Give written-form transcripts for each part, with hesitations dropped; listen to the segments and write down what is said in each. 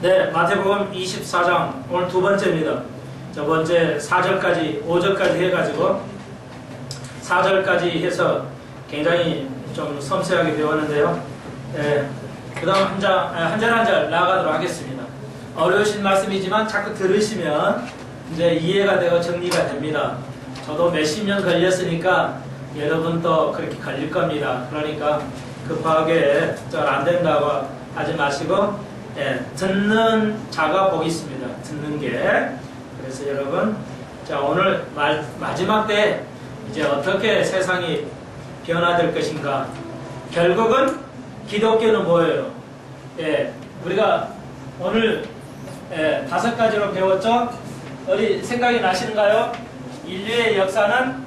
네, 마태복음 24장 오늘 두 번째입니다. 저번째 4절까지 5절까지 해가지고 4절까지 해서 굉장히 좀 섬세하게 배웠는데요. 그 다음 한 절 한 절 나아가도록 하겠습니다. 어려우신 말씀이지만 자꾸 들으시면 이제 이해가 되고 정리가 됩니다. 저도 몇십 년 걸렸으니까 여러분도 그렇게 걸릴 겁니다. 그러니까 급하게 잘 안 된다고 하지 마시고 듣는 자가 복이 있습니다. 듣는 게. 그래서 여러분, 자 오늘 마지막 때 이제 어떻게 세상이 변화될 것인가. 결국은 기독교는 뭐예요? 우리가 오늘 5가지로 배웠죠? 어디 생각이 나시는가요? 인류의 역사는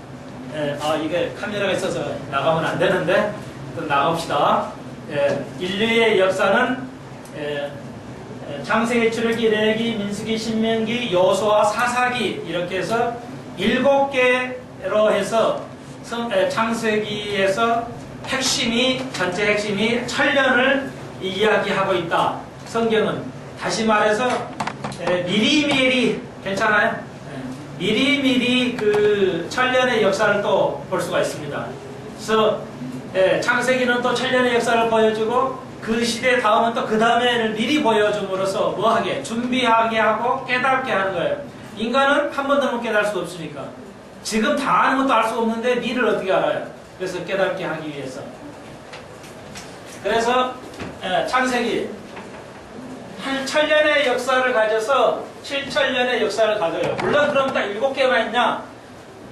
이게 카메라가 있어서 나가면 안 되는데 또 나갑시다. 인류의 역사는 창세기, 출애기, 레위기, 민수기, 신명기, 여호수아, 사사기 이렇게 해서 7개로 해서 창세기에서 전체 핵심이 천년을 이야기하고 있다. 성경은 다시 말해서 미리미리 괜찮아요? 미리미리 그 천년의 역사를 또 볼 수가 있습니다. 그래서 창세기는 또 천년의 역사를 보여주고 그 시대 다음은 또 그 다음에는 미리 보여줌으로써 뭐하게? 준비하게 하고 깨닫게 하는 거예요. 인간은 한 번도 깨달을 수 없으니까. 지금 다 아는 것도 알 수 없는데 미래를 어떻게 알아요? 그래서 깨닫게 하기 위해서. 그래서 창세기 한 천년의 역사를 가져서 7천년의 역사를 가져요. 물론 그럼 딱 7개만 있냐?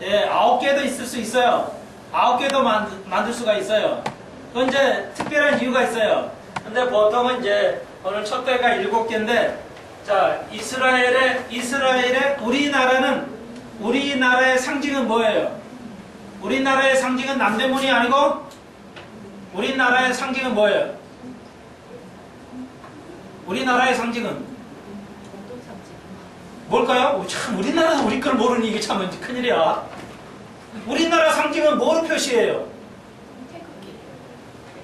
9개도 있을 수 있어요. 9개도 만들 수가 있어요. 그건 이제 특별한 이유가 있어요. 근데 보통은 이제 오늘 첫 대가 7개인데, 자, 이스라엘의 우리나라의 상징은 뭐예요? 우리나라의 상징은 남대문이 아니고, 우리나라의 상징은 뭐예요? 우리나라의 상징은? 뭘까요? 참, 우리나라에서 우리 걸 모르니 이게 참 큰일이야. 우리나라 상징은 뭐로 표시해요?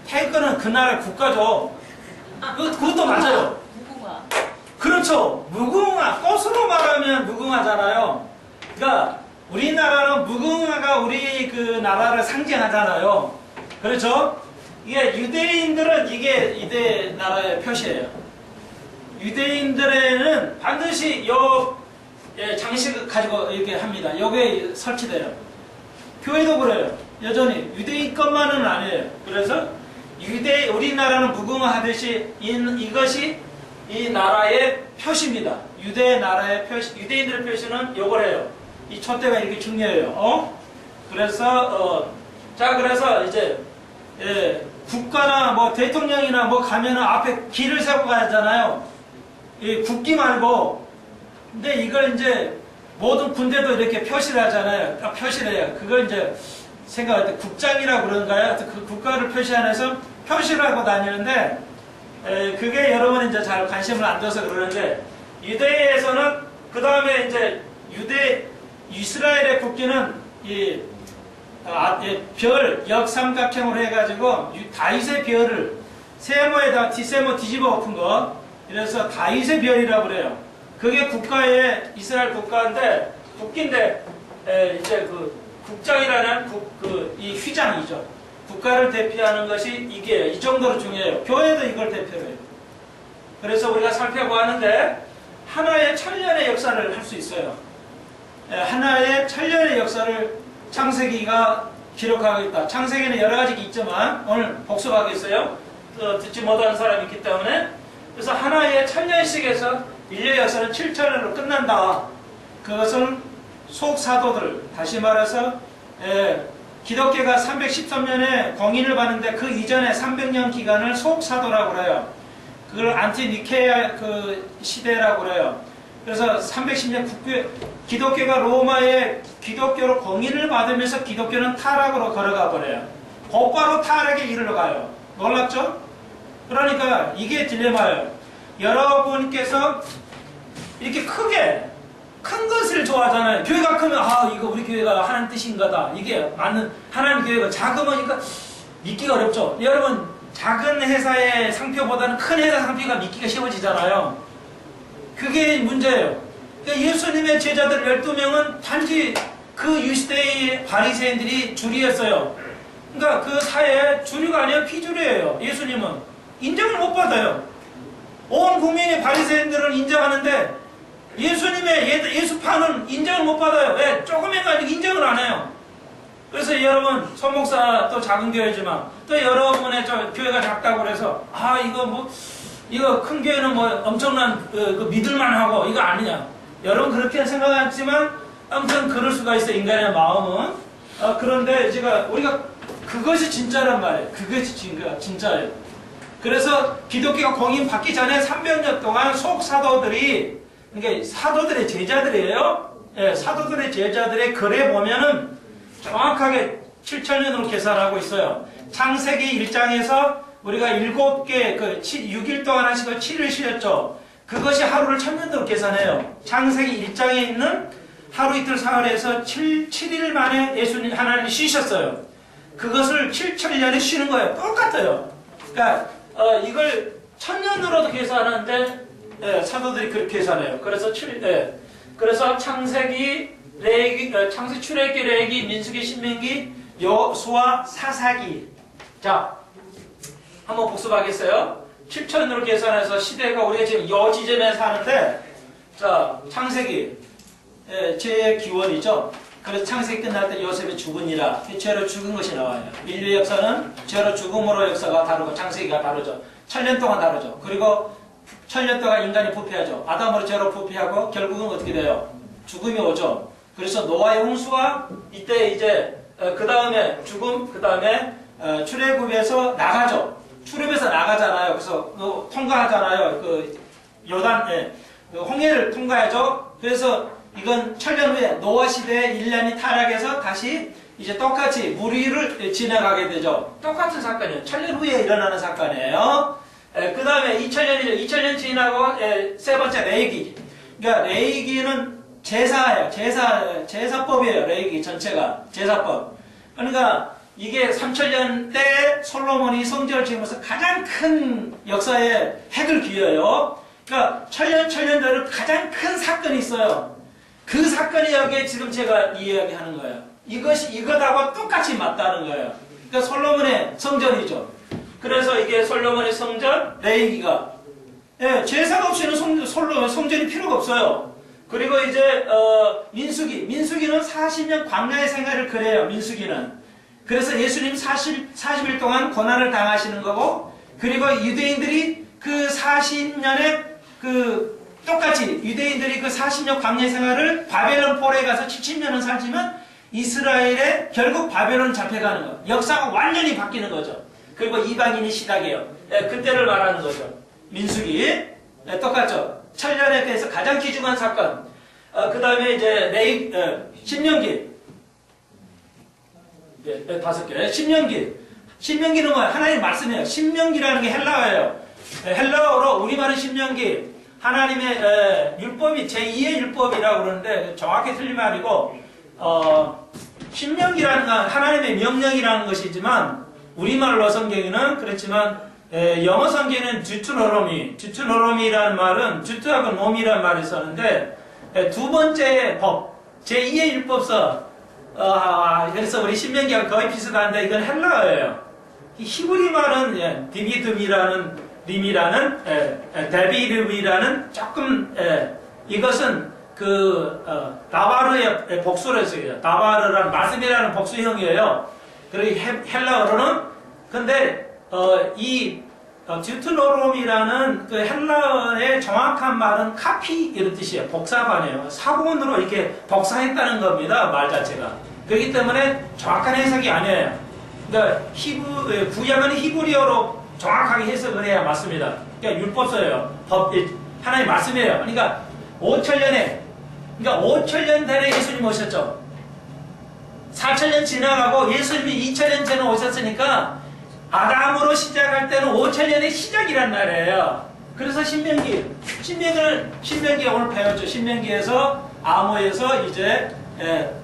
태극기는 그 나라의 국가죠. 그것도 맞아요. 무궁화. 그렇죠. 무궁화. 꽃으로 말하면 무궁화잖아요. 그러니까 우리나라는 무궁화가 우리 그 나라를 상징하잖아요. 그렇죠? 이게 유대인들은 이게 유대 나라의 표시예요. 유대인들에는 반드시 요 장식을 가지고 이렇게 합니다. 여기에 설치돼요. 교회도 그래요. 여전히 유대인 것만은 아니에요. 그래서 우리나라는 무궁화 하듯이 이것이 이 나라의 표시입니다. 유대인들의 표시는 요걸 해요. 이 촛대가 이렇게 중요해요. 그래서 그래서 이제 국가나 뭐 대통령이나 뭐 가면은 앞에 길을 세우고 가잖아요. 국기 말고. 근데 이걸 이제 모든 군대도 이렇게 표시를 하잖아요. 표시를 해요. 그걸 이제 생각할 때 국장이라고 그런가요? 그 국가를 표시하면서 표시를 하고 다니는데, 그게 여러분 이제 잘 관심을 안 둬서 그러는데, 유대에서는 그 다음에 이제 이스라엘의 국기는 별 역삼각형으로 해가지고 다윗의 별을 세모에다 세모 뒤집어 엎은 거, 그래서 다윗의 별이라고 그래요. 그게 이스라엘 국가인데, 국기인데, 이제 그 국장이라는 이 휘장이죠. 국가를 대표하는 것이 이게 이 정도로 중요해요. 교회도 이걸 대표로 해요. 그래서 우리가 살펴보았는데, 하나의 천년의 역사를 할 수 있어요. 하나의 천년의 역사를 창세기가 기록하고 있다. 창세기는 여러 가지가 있지만, 오늘 복습하겠어요. 듣지 못하는 사람이 있기 때문에. 그래서 하나의 천년씩에서 인류의 역사는 7천년으로 끝난다. 그것은 속사도들, 다시 말해서 기독교가 313년에 공인을 받는데 그 이전에 300년 기간을 속사도라고 그래요. 그걸 안티니케아 그 시대라고 그래요. 그래서 310년 기독교가 로마에 기독교로 공인을 받으면서 기독교는 타락으로 걸어가 버려요. 곧바로 타락에 이르러 가요. 놀랍죠? 그러니까 이게 딜레마예요. 여러분께서 이렇게 큰 것을 좋아하잖아요. 교회가 크면 이거 우리 교회가 하나님 뜻인가다. 이게 맞는 하나님 교회가 작으니까 믿기가 어렵죠. 여러분 작은 회사의 상표보다는 큰 회사 상표가 믿기가 쉬워지잖아요. 그게 문제예요. 그러니까 예수님의 제자들 12명은 단지 그 유시대의 바리새인들이 주류였어요. 그러니까 그 사회의 주류가 아니라 피주류예요. 예수님은 인정을 못 받아요. 온 국민의 바리새인들은 인정하는데 예수님의 예수파는 인정을 못 받아요. 왜? 조금만 가지고 인정을 안 해요. 그래서 여러분, 손목사 또 작은 교회지만 또 여러분의 교회가 작다고 그래서 이거 큰 교회는 뭐 엄청난 그 믿을만하고 이거 아니냐. 여러분 그렇게 생각하지만 아무튼 그럴 수가 있어. 인간의 마음은. 그런데 우리가 그것이 진짜란 말이에요. 그것이 진짜예요. 그래서 기독교가 공인받기 전에 300년 동안 속사도들이, 그러니까 사도들의 제자들이에요. 예, 사도들의 제자들의 글에 보면은 정확하게 7,000년으로 계산하고 있어요. 창세기 1장에서 우리가 7개, 6일 동안 하시고 7일 쉬었죠. 그것이 하루를 1000년으로 계산해요. 창세기 1장에 있는 하루 이틀 사흘에서 7일 만에 예수님 하나님이 쉬셨어요. 그것을 7,000년에 쉬는 거예요. 똑같아요. 그러니까 이걸 1000년으로도 계산하는데 사도들이 그렇게 계산해요. 그래서 그래서 창세기, 창세, 출애굽기, 레위기, 민수기, 신명기, 여호수아, 사사기. 자, 한번 복습하겠어요. 7,000으로 계산해서 시대가 우리가 지금 여지점에 사는데, 자, 창세기, 죄의 기원이죠. 그래서 창세기 끝날 때 요셉이 죽으니라. 죄로 죽은 것이 나와요. 인류의 역사는 죄로 죽음으로 역사가 다르고 창세기가 다르죠. 1000년 동안 다르죠. 그리고 1000년 동안 인간이 부패하죠. 아담으로 죄로 부패하고 결국은 어떻게 돼요? 죽음이 오죠. 그래서 노아의 홍수와 이때 이제 그 다음에 죽음, 그 다음에 출애굽에서 나가죠. 출애굽에서 나가잖아요. 그래서 통과하잖아요. 그 요단, 홍해를 통과하죠. 그래서 이건 1000년 후에 노아 시대에 인간이 타락해서 다시 이제 똑같이 물 위를 지나가게 되죠. 똑같은 사건이에요. 1000년 후에 일어나는 사건이에요. 그 다음에 2000년이죠. 2000년 지나고 세 번째 레위기. 그러니까 레위기는 제사예요. 제사법이에요. 레위기 전체가 제사법. 그러니까 이게 3000년 때 솔로몬이 성전을 지으면서 가장 큰 역사의 획을 그어요. 그러니까 천년대로 가장 큰 사건이 있어요. 그 사건이 여기에 지금 제가 이야기하는 거예요. 이것이 이것하고 똑같이 맞다는 거예요. 그러니까 솔로몬의 성전이죠. 그래서 이게 솔로몬의 성전, 레위기가 제사가 없이는 성전이 필요가 없어요. 그리고 이제 민수기는 40년 광야의 생활을 그래요. 민수기는. 그래서 예수님 40일 동안 고난을 당하시는 거고, 그리고 유대인들이 그 40년에 똑같이 유대인들이 그 40년 광야 생활을 바벨론 폴에 가서 70년은 살지만 이스라엘에 결국 바벨론 잡혀가는 거. 역사가 완전히 바뀌는 거죠. 그리고 이방인이 시작해요. 그때를 말하는 거죠. 민수기. 똑같죠. 1000년에 대해서 가장 귀중한 사건. 그 다음에 이제 신명기. 5개. 신명기는 뭐야? 하나님 말씀이에요. 신명기라는 게 헬라어예요. 헬라어로 우리말은 신명기. 하나님의 율법이 제2의 율법이라고 그러는데 정확히 틀린 말이고, 신명기라는 건 하나님의 명령이라는 것이지만 우리말로 성경에는 그렇지만 영어 성경에는 듀트노로미라는 말은 듀트하고 놈이라는 말이 있었는데 두 번째 법, 제2의 율법서. 그래서 우리 신명기가 거의 비슷한데 이건 헬라어예요. 히브리 말은 림이라는 데비름이라는 조금 이것은 나바르의 복수를 써요. 나바르라는 말씀이라는 복수형이에요. 그리고 헬라어로는 근데 이 듀트노롬이라는 그 헬라어의 정확한 말은 카피 이런 뜻이에요. 복사반이에요. 사본으로 이렇게 복사했다는 겁니다. 말 자체가. 그렇기 때문에 정확한 해석이 아니에요. 그러니까 구약은 히브리어로 정확하게 해석을 해야 맞습니다. 그러니까 율법서예요. 하나의 말씀이에요. 그러니까 5000년 전에 예수님 오셨죠. 4000년 지나가고 예수님이 2000년 전에 오셨으니까 아담으로 시작할 때는 5000년의 시작이란 말이에요. 그래서 신명기 오늘 배웠죠. 신명기에서 암호에서 이제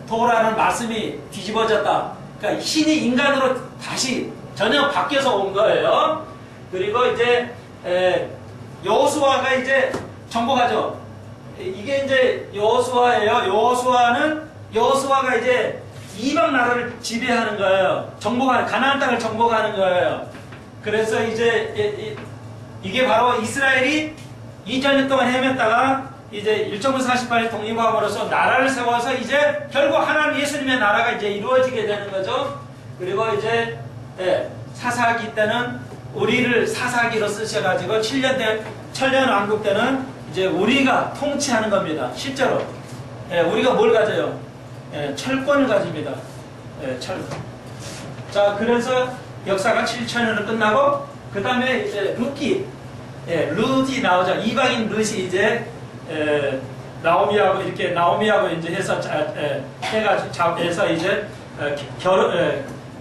도라는 말씀이 뒤집어졌다. 그러니까 신이 인간으로 다시 전혀 바뀌어서 온 거예요. 그리고 이제 여호수아가 이제 정복하죠. 이게 이제 여호수아예요. 여호수아가 이제 이방 나라를 지배하는 거예요. 정복하는, 가나안 땅을 정복하는 거예요. 그래서 이제 이게 바로 이스라엘이 2000년 동안 헤맸다가 이제 1.9 48일 독립함으로써 나라를 세워서 이제 결국 하나님 예수님의 나라가 이제 이루어지게 되는 거죠. 그리고 이제 사사기 때는 우리를 사사기로 쓰셔가지고 7년 천년 왕국 때는 이제 우리가 통치하는 겁니다. 실제로 우리가 뭘 가져요? 철권을 가집니다. 철권. 자, 그래서 역사가 7천년을 끝나고 그 다음에 이제 룻이 나오죠. 이방인 룻이 이제 나오미하고 이제 해서 해서 이제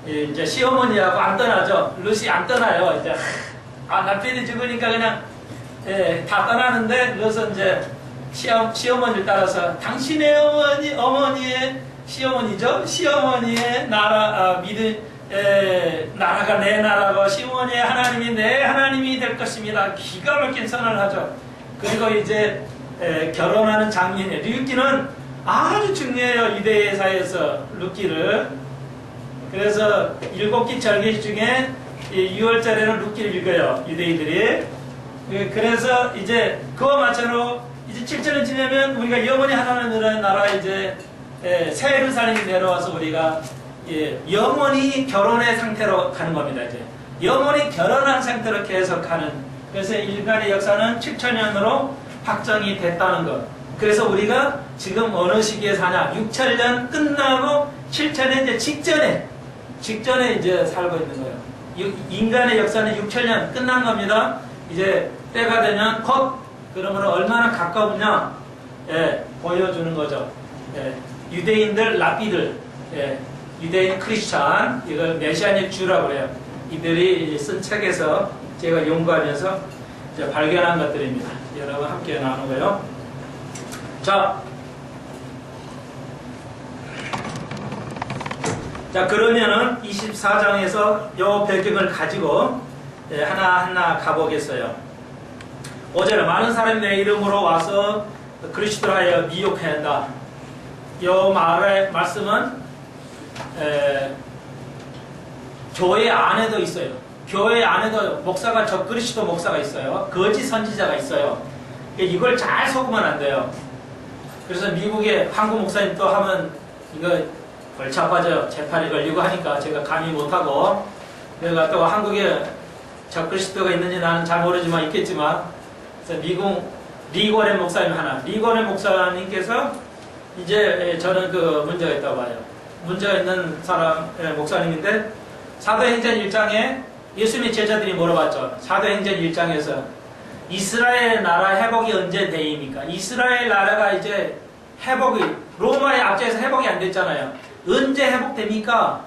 이제 시어머니하고 안 떠나죠. 룻이 안 떠나요. 이제 남편이 죽으니까 그냥 다 떠나는데 룻은 이제 시어머니를 따라서 당신의 어머니의 시어머니죠. 시어머니의 나라가 내 나라고 시어머니의 하나님이 내 하나님이 될 것입니다. 기가 막힌 선언을 하죠. 그리고 이제 결혼하는 장면이에요. 룻기는 아주 중요해요. 유대사에서 룻기를. 그래서 7기 절기 중에 6월절에는 룻기를 읽어요. 유대인들이. 그래서 이제 그와 마찬가지로 이제 7절을 지내면 우리가 영원히 하나님의 나라에 이제 새 예루살렘이 내려와서 우리가 영원히 결혼의 상태로 가는 겁니다. 이제 영원히 결혼한 상태로 계속 가는. 그래서 인간의 역사는 7천년으로 확정이 됐다는 것. 그래서 우리가 지금 어느 시기에 사냐? 6천년 끝나고 7천년 이제 직전에 이제 살고 있는 거예요. 인간의 역사는 6천년 끝난 겁니다. 이제 때가 되면 그러므로 얼마나 가까우냐 보여주는 거죠. 유대인들, 랍비들, 유대인 크리스찬, 이걸 메시아닉 주라고 그래요. 이들이 쓴 책에서 제가 연구하면서 이제 발견한 것들입니다. 여러분 함께 나누고요. 자, 그러면은 24장에서 요 배경을 가지고 하나하나 가보겠어요. 5절에 많은 사람이 내 이름으로 와서 그리스도를 하여 미혹해야 한다. 요 말씀은 교회 안에도 있어요. 교회 안에도 목사가 적그리스도 목사가 있어요. 거짓 선지자가 있어요. 이걸 잘 속으면 안 돼요. 그래서 미국에 한국 목사님 또 하면 이거 골치 아파져요. 재판이 걸리고 하니까 제가 감히 못하고, 내가 또 한국에 적그리스도가 있는지 나는 잘 모르지만 있겠지만, 그래서 미국 리고렌 목사님 하나, 리고렌 목사님께서 이제 저는 그 문제가 있다고 봐요. 문제가 있는 사람 목사님인데, 사도행전 1장에 예수님의 제자들이 물어봤죠. 사도행전 1장에서 이스라엘 나라 회복이 언제 되입니까? 이스라엘 나라가 이제 회복이 로마의 압제에서 회복이 안 됐잖아요. 언제 회복됩니까?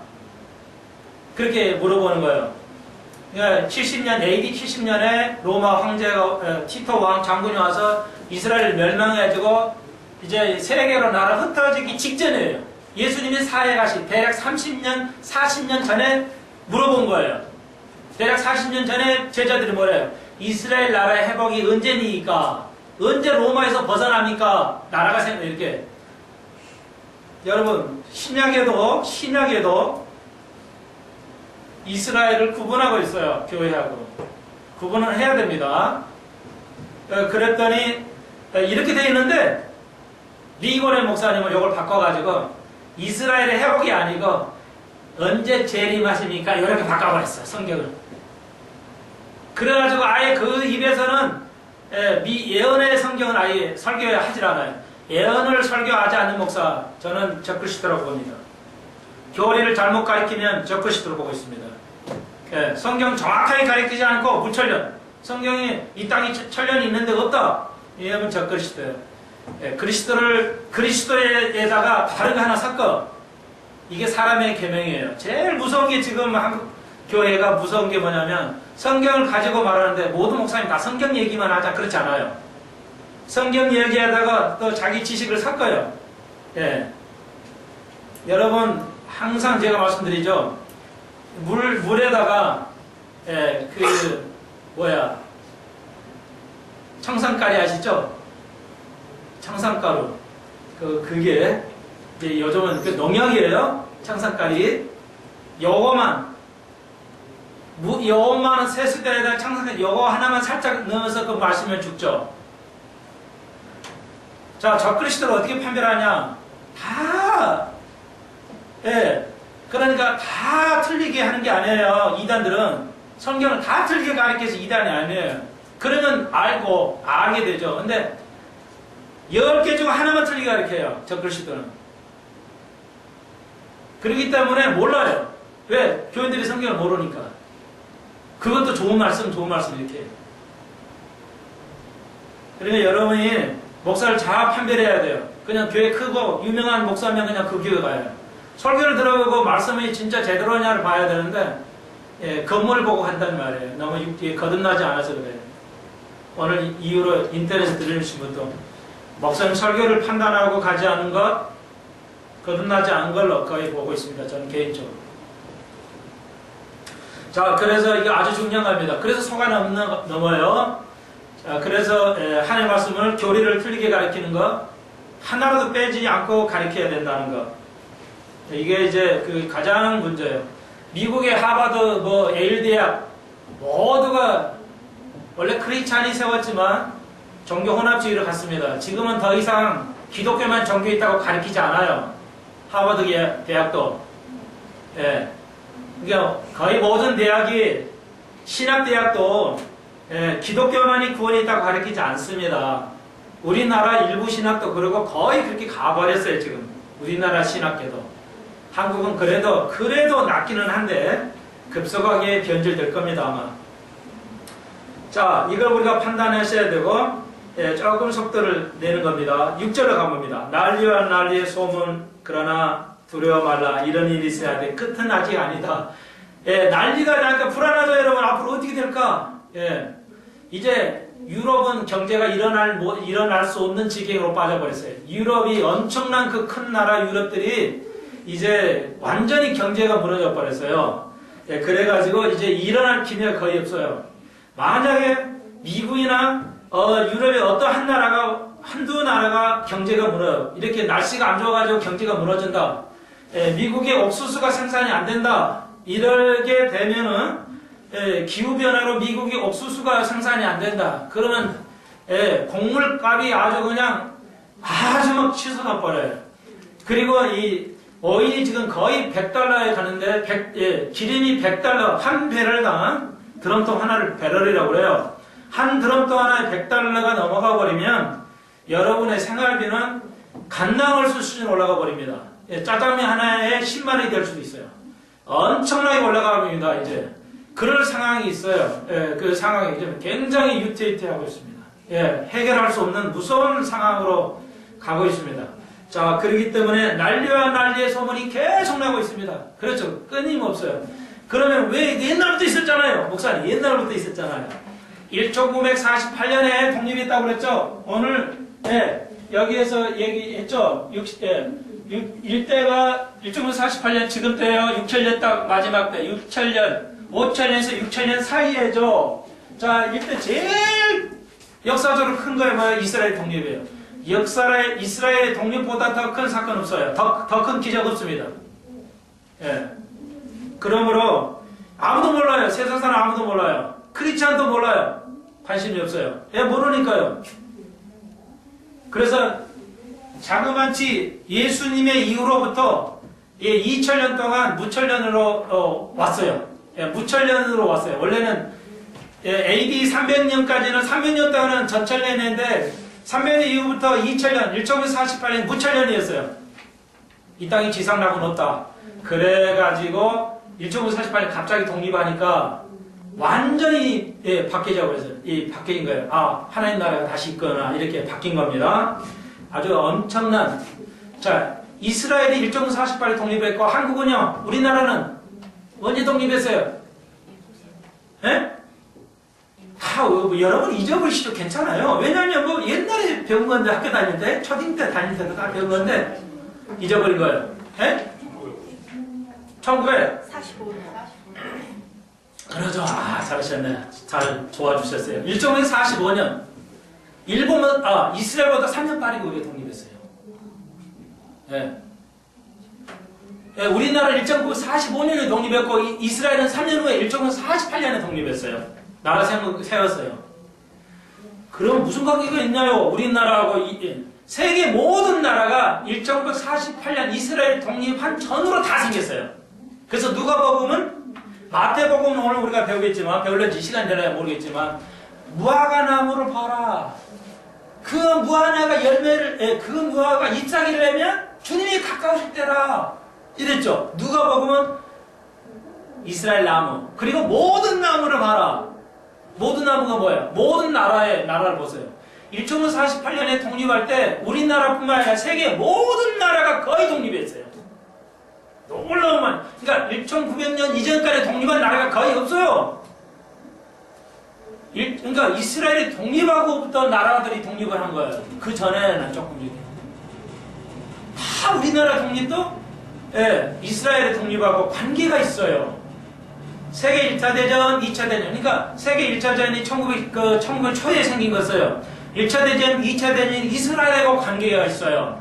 그렇게 물어보는 거예요. 그러니까 70년 AD 70년에 로마 황제가 티토 왕 장군이 와서 이스라엘을 멸망해가지고 이제 세계로 나라 흩어지기 직전이에요. 예수님이 사해 가시 대략 30년 40년 전에 물어본 거예요. 대략 40년 전에 제자들이 뭐래요? 이스라엘 나라의 회복이 언제니까? 언제 로마에서 벗어납니까? 나라가 이렇게. 여러분, 신약에도 이스라엘을 구분하고 있어요. 교회하고. 구분을 해야 됩니다. 그랬더니 이렇게 돼 있는데 리고렌 목사님은 이걸 바꿔가지고 이스라엘의 회복이 아니고 언제 재림하십니까? 이렇게 바꿔버렸어요. 성경을. 그래가지고 아예 그 입에서는 예언의 성경은 아예 설교하지 않아요. 예언을 설교하지 않는 목사, 저는 적그리스도라고 봅니다. 교리를 잘못 가리키면 적그리스도로 보고 있습니다. 성경 정확하게 가리키지 않고 무천년, 성경이 이 땅에 천년이 있는데 없다, 이러면 적그리스도예요. 그리스도에다가 다른 거 하나 섞어, 이게 사람의 계명이에요. 제일 무서운 게 지금 한국 교회가 무서운 게 뭐냐면 성경을 가지고 말하는데 모든 목사님 다 성경 얘기만 하자, 그렇지 않아요. 성경 얘기하다가 또 자기 지식을 섞어요. 여러분 항상 제가 말씀드리죠. 물에다가 청산가리 아시죠? 청산가루. 그게 이제 요즘은 농약이에요. 청산가리. 요거만 세숫대에다 청산가리 요거 하나만 살짝 넣어서 마시면 죽죠. 자, 적그리스도를 어떻게 판별하냐? 그러니까 다 틀리게 하는 게 아니에요. 이단들은 성경을 다 틀리게 가르쳐서 이단이 아니에요. 그러면 알게 되죠. 근데 10개 중 하나만 틀리게 가르쳐요. 적그리스도는. 그렇기 때문에 몰라요. 왜? 교인들이 성경을 모르니까. 그것도 좋은 말씀 이렇게 해요. 그러니까 여러분이 목사를 잘 판별해야 돼요. 그냥 교회 크고 유명한 목사면 그냥 그 교회 가요. 설교를 들어보고 말씀이 진짜 제대로 하냐를 봐야 되는데 건물을 보고 한단 말이에요. 너무 거듭나지 않아서 그래요. 오늘 이후로 인터넷에 들으신 분도 목사님 설교를 판단하고 가지 않은 것, 거듭나지 않은 걸로 거의 보고 있습니다. 저는 개인적으로. 자, 그래서 이게 아주 중요한 겁니다. 그래서 속아 넘어요. 자, 그래서 하나님의 말씀을 교리를 틀리게 가르치는 것, 하나라도 빼지 않고 가르쳐야 된다는 것. 이게 이제 가장 문제예요. 미국의 하버드, 예일 대학 모두가 원래 크리스찬이 세웠지만 종교 혼합주의를 갔습니다. 지금은 더 이상 기독교만 종교 있다고 가르치지 않아요. 하버드 대학도. 그러니까 거의 모든 대학이 신학대학도 기독교만이 구원이 있다고 가르치지 않습니다. 우리나라 일부 신학도 그러고 거의 그렇게 가버렸어요. 지금 우리나라 신학계도. 한국은 그래도 낫기는 한데 급속하게 변질될 겁니다. 아마. 자, 이걸 우리가 판단하셔야 되고 조금 속도를 내는 겁니다. 6절로 가봅니다. 난리와 난리의 소문 그러나 두려워 말라. 이런 일이 있어야 돼. 끝은 아직 아니다. 난리가 나니까 불안하죠. 여러분. 앞으로 어떻게 될까? 이제 유럽은 경제가 일어날 수 없는 지경으로 빠져버렸어요. 유럽이 엄청난 그 큰 나라 유럽들이 이제 완전히 경제가 무너져 버렸어요. 그래가지고 이제 일어날 기미가 거의 없어요. 만약에 미국이나 유럽의 어떤 한두 나라가 경제가 무너져. 이렇게 날씨가 안 좋아가지고 경제가 무너진다. 미국의 옥수수가 생산이 안 된다. 이렇게 되면은 기후변화로 미국의 옥수수가 생산이 안 된다. 그러면 곡물값이 아주 막 치솟아 버려요. 그리고 이 오일이 지금 거의 100달러에 가는데 기름이 100달러 한 배럴당 드럼통 하나를 배럴이라고 그래요. 한 드럼통 하나에 100달러가 넘어가 버리면 여러분의 생활비는 갓나물 수준으로 올라가 버립니다. 짜장면 하나에 10만 원이 될 수도 있어요. 엄청나게 올라갑니다. 이제 그럴 상황이 있어요. 그 상황이 이제 굉장히 유태유태하고 있습니다. 해결할 수 없는 무서운 상황으로 가고 있습니다. 자, 그렇기 때문에 난리와 난리의 소문이 계속 나고 있습니다. 그렇죠. 끊임없어요. 그러면 왜 옛날부터 있었잖아요. 목사님 옛날부터 있었잖아요. 1948년에 독립했다고 그랬죠. 오늘 여기에서 얘기했죠. 일대가 1948년 지금 때예요. 6천년 딱 마지막 때 6천년 5천년에서 6천년 사이에죠. 자, 이때 제일 역사적으로 큰 거예요. 뭐예요? 이스라엘 독립이에요. 이스라엘 독립보다 더 큰 사건 없어요. 더 큰 기적 없습니다. 그러므로 아무도 몰라요. 세상 사람 아무도 몰라요. 크리스찬도 몰라요. 관심이 없어요. 모르니까요. 그래서 자그마치 예수님의 이후로부터 2000년 동안 무천년으로 왔어요. 무천년으로 왔어요. 원래는 AD 300년까지는 300년 동안은 전천년인데 300년 이후부터 2000년, 1948년 무천년이었어요. 이 땅이 지상락은 없다. 그래가지고 1948년 갑자기 독립하니까 완전히 바뀌자고 그래서 바뀐 거예요. 아, 하나님 나라가 다시 있거나 이렇게 바뀐 겁니다. 아주 엄청난. 자, 이스라엘이 1948년 독립했고 한국은요. 우리나라는 언제 독립했어요? 여러분 잊어버리시죠. 괜찮아요. 왜냐하면 옛날에 배운 건데 학교 다닐 때 초딩 때 다닐 때도 다 배운 건데 잊어버린 거예요. 1945년. 그러죠. 아, 잘하셨네. 잘 도와주셨어요. 1945년 일본은 이스라엘보다 3년 빠르게 우리가 독립했어요. 예. 예, 우리나라는 1945년에 독립했고 이스라엘은 3년 후에 1948년에 독립했어요. 나라 세웠어요. 그럼 무슨 관계가 있나요? 우리나라하고 세계 모든 나라가 1948년 이스라엘 독립한 전후로 다 생겼어요. 그래서 누가복음은 마태복음은 오늘 우리가 배우겠지만 배울런지 시간 되나야 모르겠지만 무화과 나무를 봐라. 그 무화과가 열매를 그 무화과가 잎사귀를 내면 주님이 가까우실 때라 이랬죠. 누가복음은 이스라엘 나무 그리고 모든 나무를 봐라. 모든 나무가 뭐예요? 모든 나라를 보세요. 1948년에 독립할 때 우리나라뿐만 아니라 세계 모든 나라가 거의 독립했어요. 놀라운 말. 그러니까 1900년 이전까지 독립한 나라가 거의 없어요. 그러니까 이스라엘이 독립하고부터 나라들이 독립을 한 거예요. 그 전에는 조금 이렇게. 다 우리나라 독립도 이스라엘의 독립하고 관계가 있어요. 세계 1차 대전, 2차 대전. 그러니까 세계 1차 대전이 1900 초에 생긴 거였어요. 1차 대전, 2차 대전이 이스라엘하고 관계가 있어요.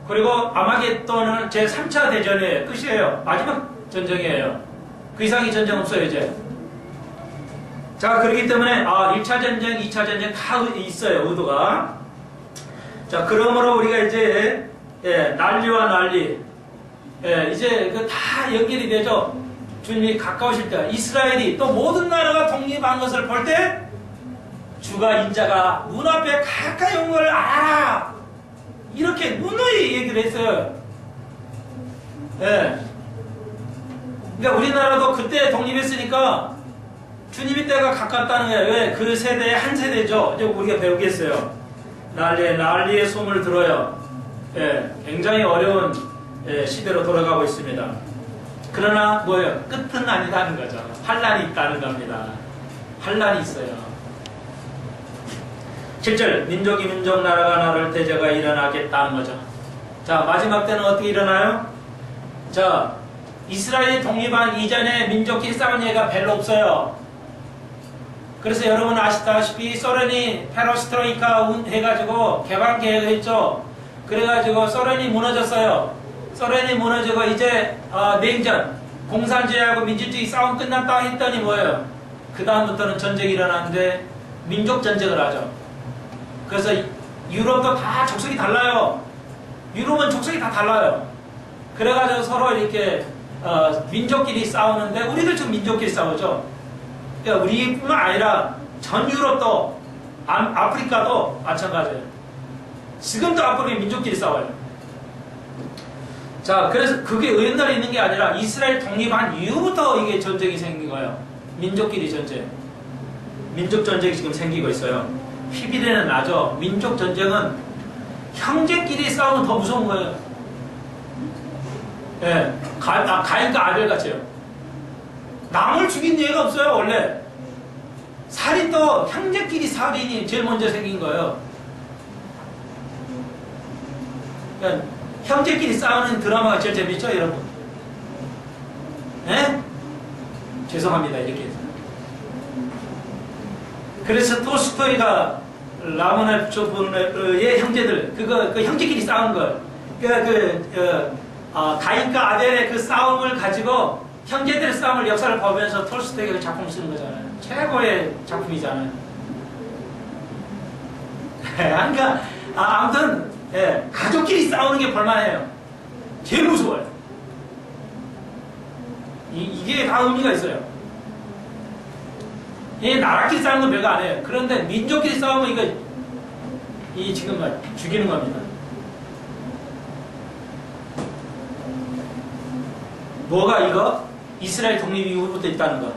그리고 아마겟돈은 제3차 대전의 끝이에요. 마지막 전쟁이에요. 그 이상의 전쟁 없어요, 이제. 자, 그렇기 때문에 1차 전쟁, 2차 전쟁 다 있어요, 의도가. 자, 그러므로 우리가 이제 난리와 난리 이제 그 다 연결이 되죠. 주님이 가까우실 때 이스라엘이 또 모든 나라가 독립한 것을 볼 때 주가 인자가 눈앞에 가까이 온 걸 알아라. 이렇게 누누이 얘기를 했어요. 그러니까 우리나라도 그때 독립했으니까 주님의 때가 가깝다는 거예요. 왜? 그 세대의 한 세대죠. 이제 우리가 배우겠어요. 난리의 소문을 들어요. 굉장히 어려운 시대로 돌아가고 있습니다. 그러나 뭐예요? 끝은 아니다는 거죠. 환란이 있다는 겁니다. 환란이 있어요. 7절 민족이 민족 나라가 나라를 대제가 일어나겠다는 거죠. 자, 마지막 때는 어떻게 일어나요? 자, 이스라엘이 독립한 이전에 민족끼리 싸운 얘기가 별로 없어요. 그래서 여러분 아시다시피 소련이 페로스트로이카 해가지고 개방 계획을 했죠. 그래가지고 소련이 무너졌어요. 소련이 무너지고 이제 냉전, 공산주의하고 민주주의 싸움 끝났다 했더니 뭐예요? 그 다음부터는 전쟁이 일어나는데 민족 전쟁을 하죠. 그래서 유럽도 다 족속이 달라요. 유럽은 족속이 다 달라요. 그래가지고 서로 이렇게 민족끼리 싸우는데 우리들 지금 민족끼리 싸우죠. 그러니까 우리뿐만 아니라 전 유럽도 아프리카도 마찬가지예요. 지금도 아프리카 민족끼리 싸워요. 자, 그래서 그게 옛날에 있는 게 아니라 이스라엘 독립한 이후부터 이게 전쟁이 생긴 거예요. 민족끼리 전쟁. 민족 전쟁이 지금 생기고 있어요. 피비례는 나죠. 민족 전쟁은 형제끼리 싸우면 더 무서운 거예요. 가인과 아벨 같이요. 남을 죽인 예가 없어요, 원래. 살인도 형제끼리 살인이 제일 먼저 생긴 거예요. 그러니까 형제끼리 싸우는 드라마가 제일 재밌죠, 여러분? 죄송합니다, 이렇게 해서. 그래서 톨스토이가 라모네프의 형제들, 그 형제끼리 싸운 거예요. 가인과 아벨의 그 싸움을 가지고 형제들의 싸움을 역사를 보면서 톨스토이가 그 작품을 쓰는 거잖아요. 최고의 작품이잖아요. 그러니까 아무튼 가족끼리 싸우는 게 볼만해요. 제일 무서워요. 이게 다 의미가 있어요. 나라끼리 싸우는 건 별거 안 해요. 그런데 민족끼리 싸우면 이거 지금 죽이는 겁니다. 뭐가 이거? 이스라엘 독립 이후부터 있다는 거.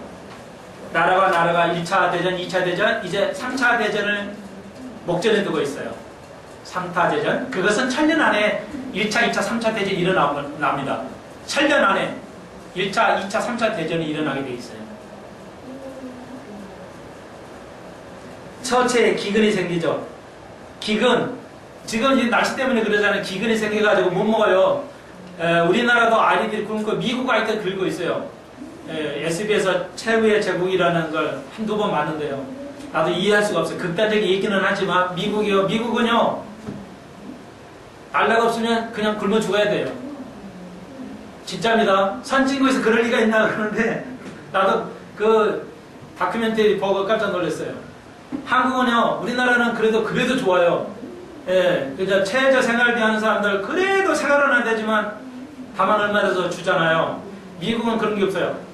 나라가 1차 대전, 2차 대전, 이제 3차 대전을 목전에 두고 있어요. 3차 대전. 그것은 천년 안에 1차, 2차, 3차 대전이 일어납니다. 천년 안에 1차, 2차, 3차 대전이 일어나게 돼 있어요. 처체에 기근이 생기죠. 기근. 지금 이 날씨 때문에 그러잖아요. 기근이 생겨가지고 못 먹어요. 우리나라도 아이들이 굶고 미국 아이들 긁고 있어요. SB에서 최후의 제국이라는 걸 한두 번 봤는데요. 나도 이해할 수가 없어요. 극단적인 얘기는 하지만 미국은요 달러가 없으면 그냥 굶어 죽어야 돼요. 진짜입니다. 선진국에서 그럴 리가 있나 그러는데 나도 그 다큐멘터리 보고 깜짝 놀랐어요. 한국은요 우리나라는 그래도 좋아요. 예, 그저 최저 생활비 하는 사람들 그래도 생활은 안 되지만 다만 얼마라도 주잖아요. 미국은 그런 게 없어요.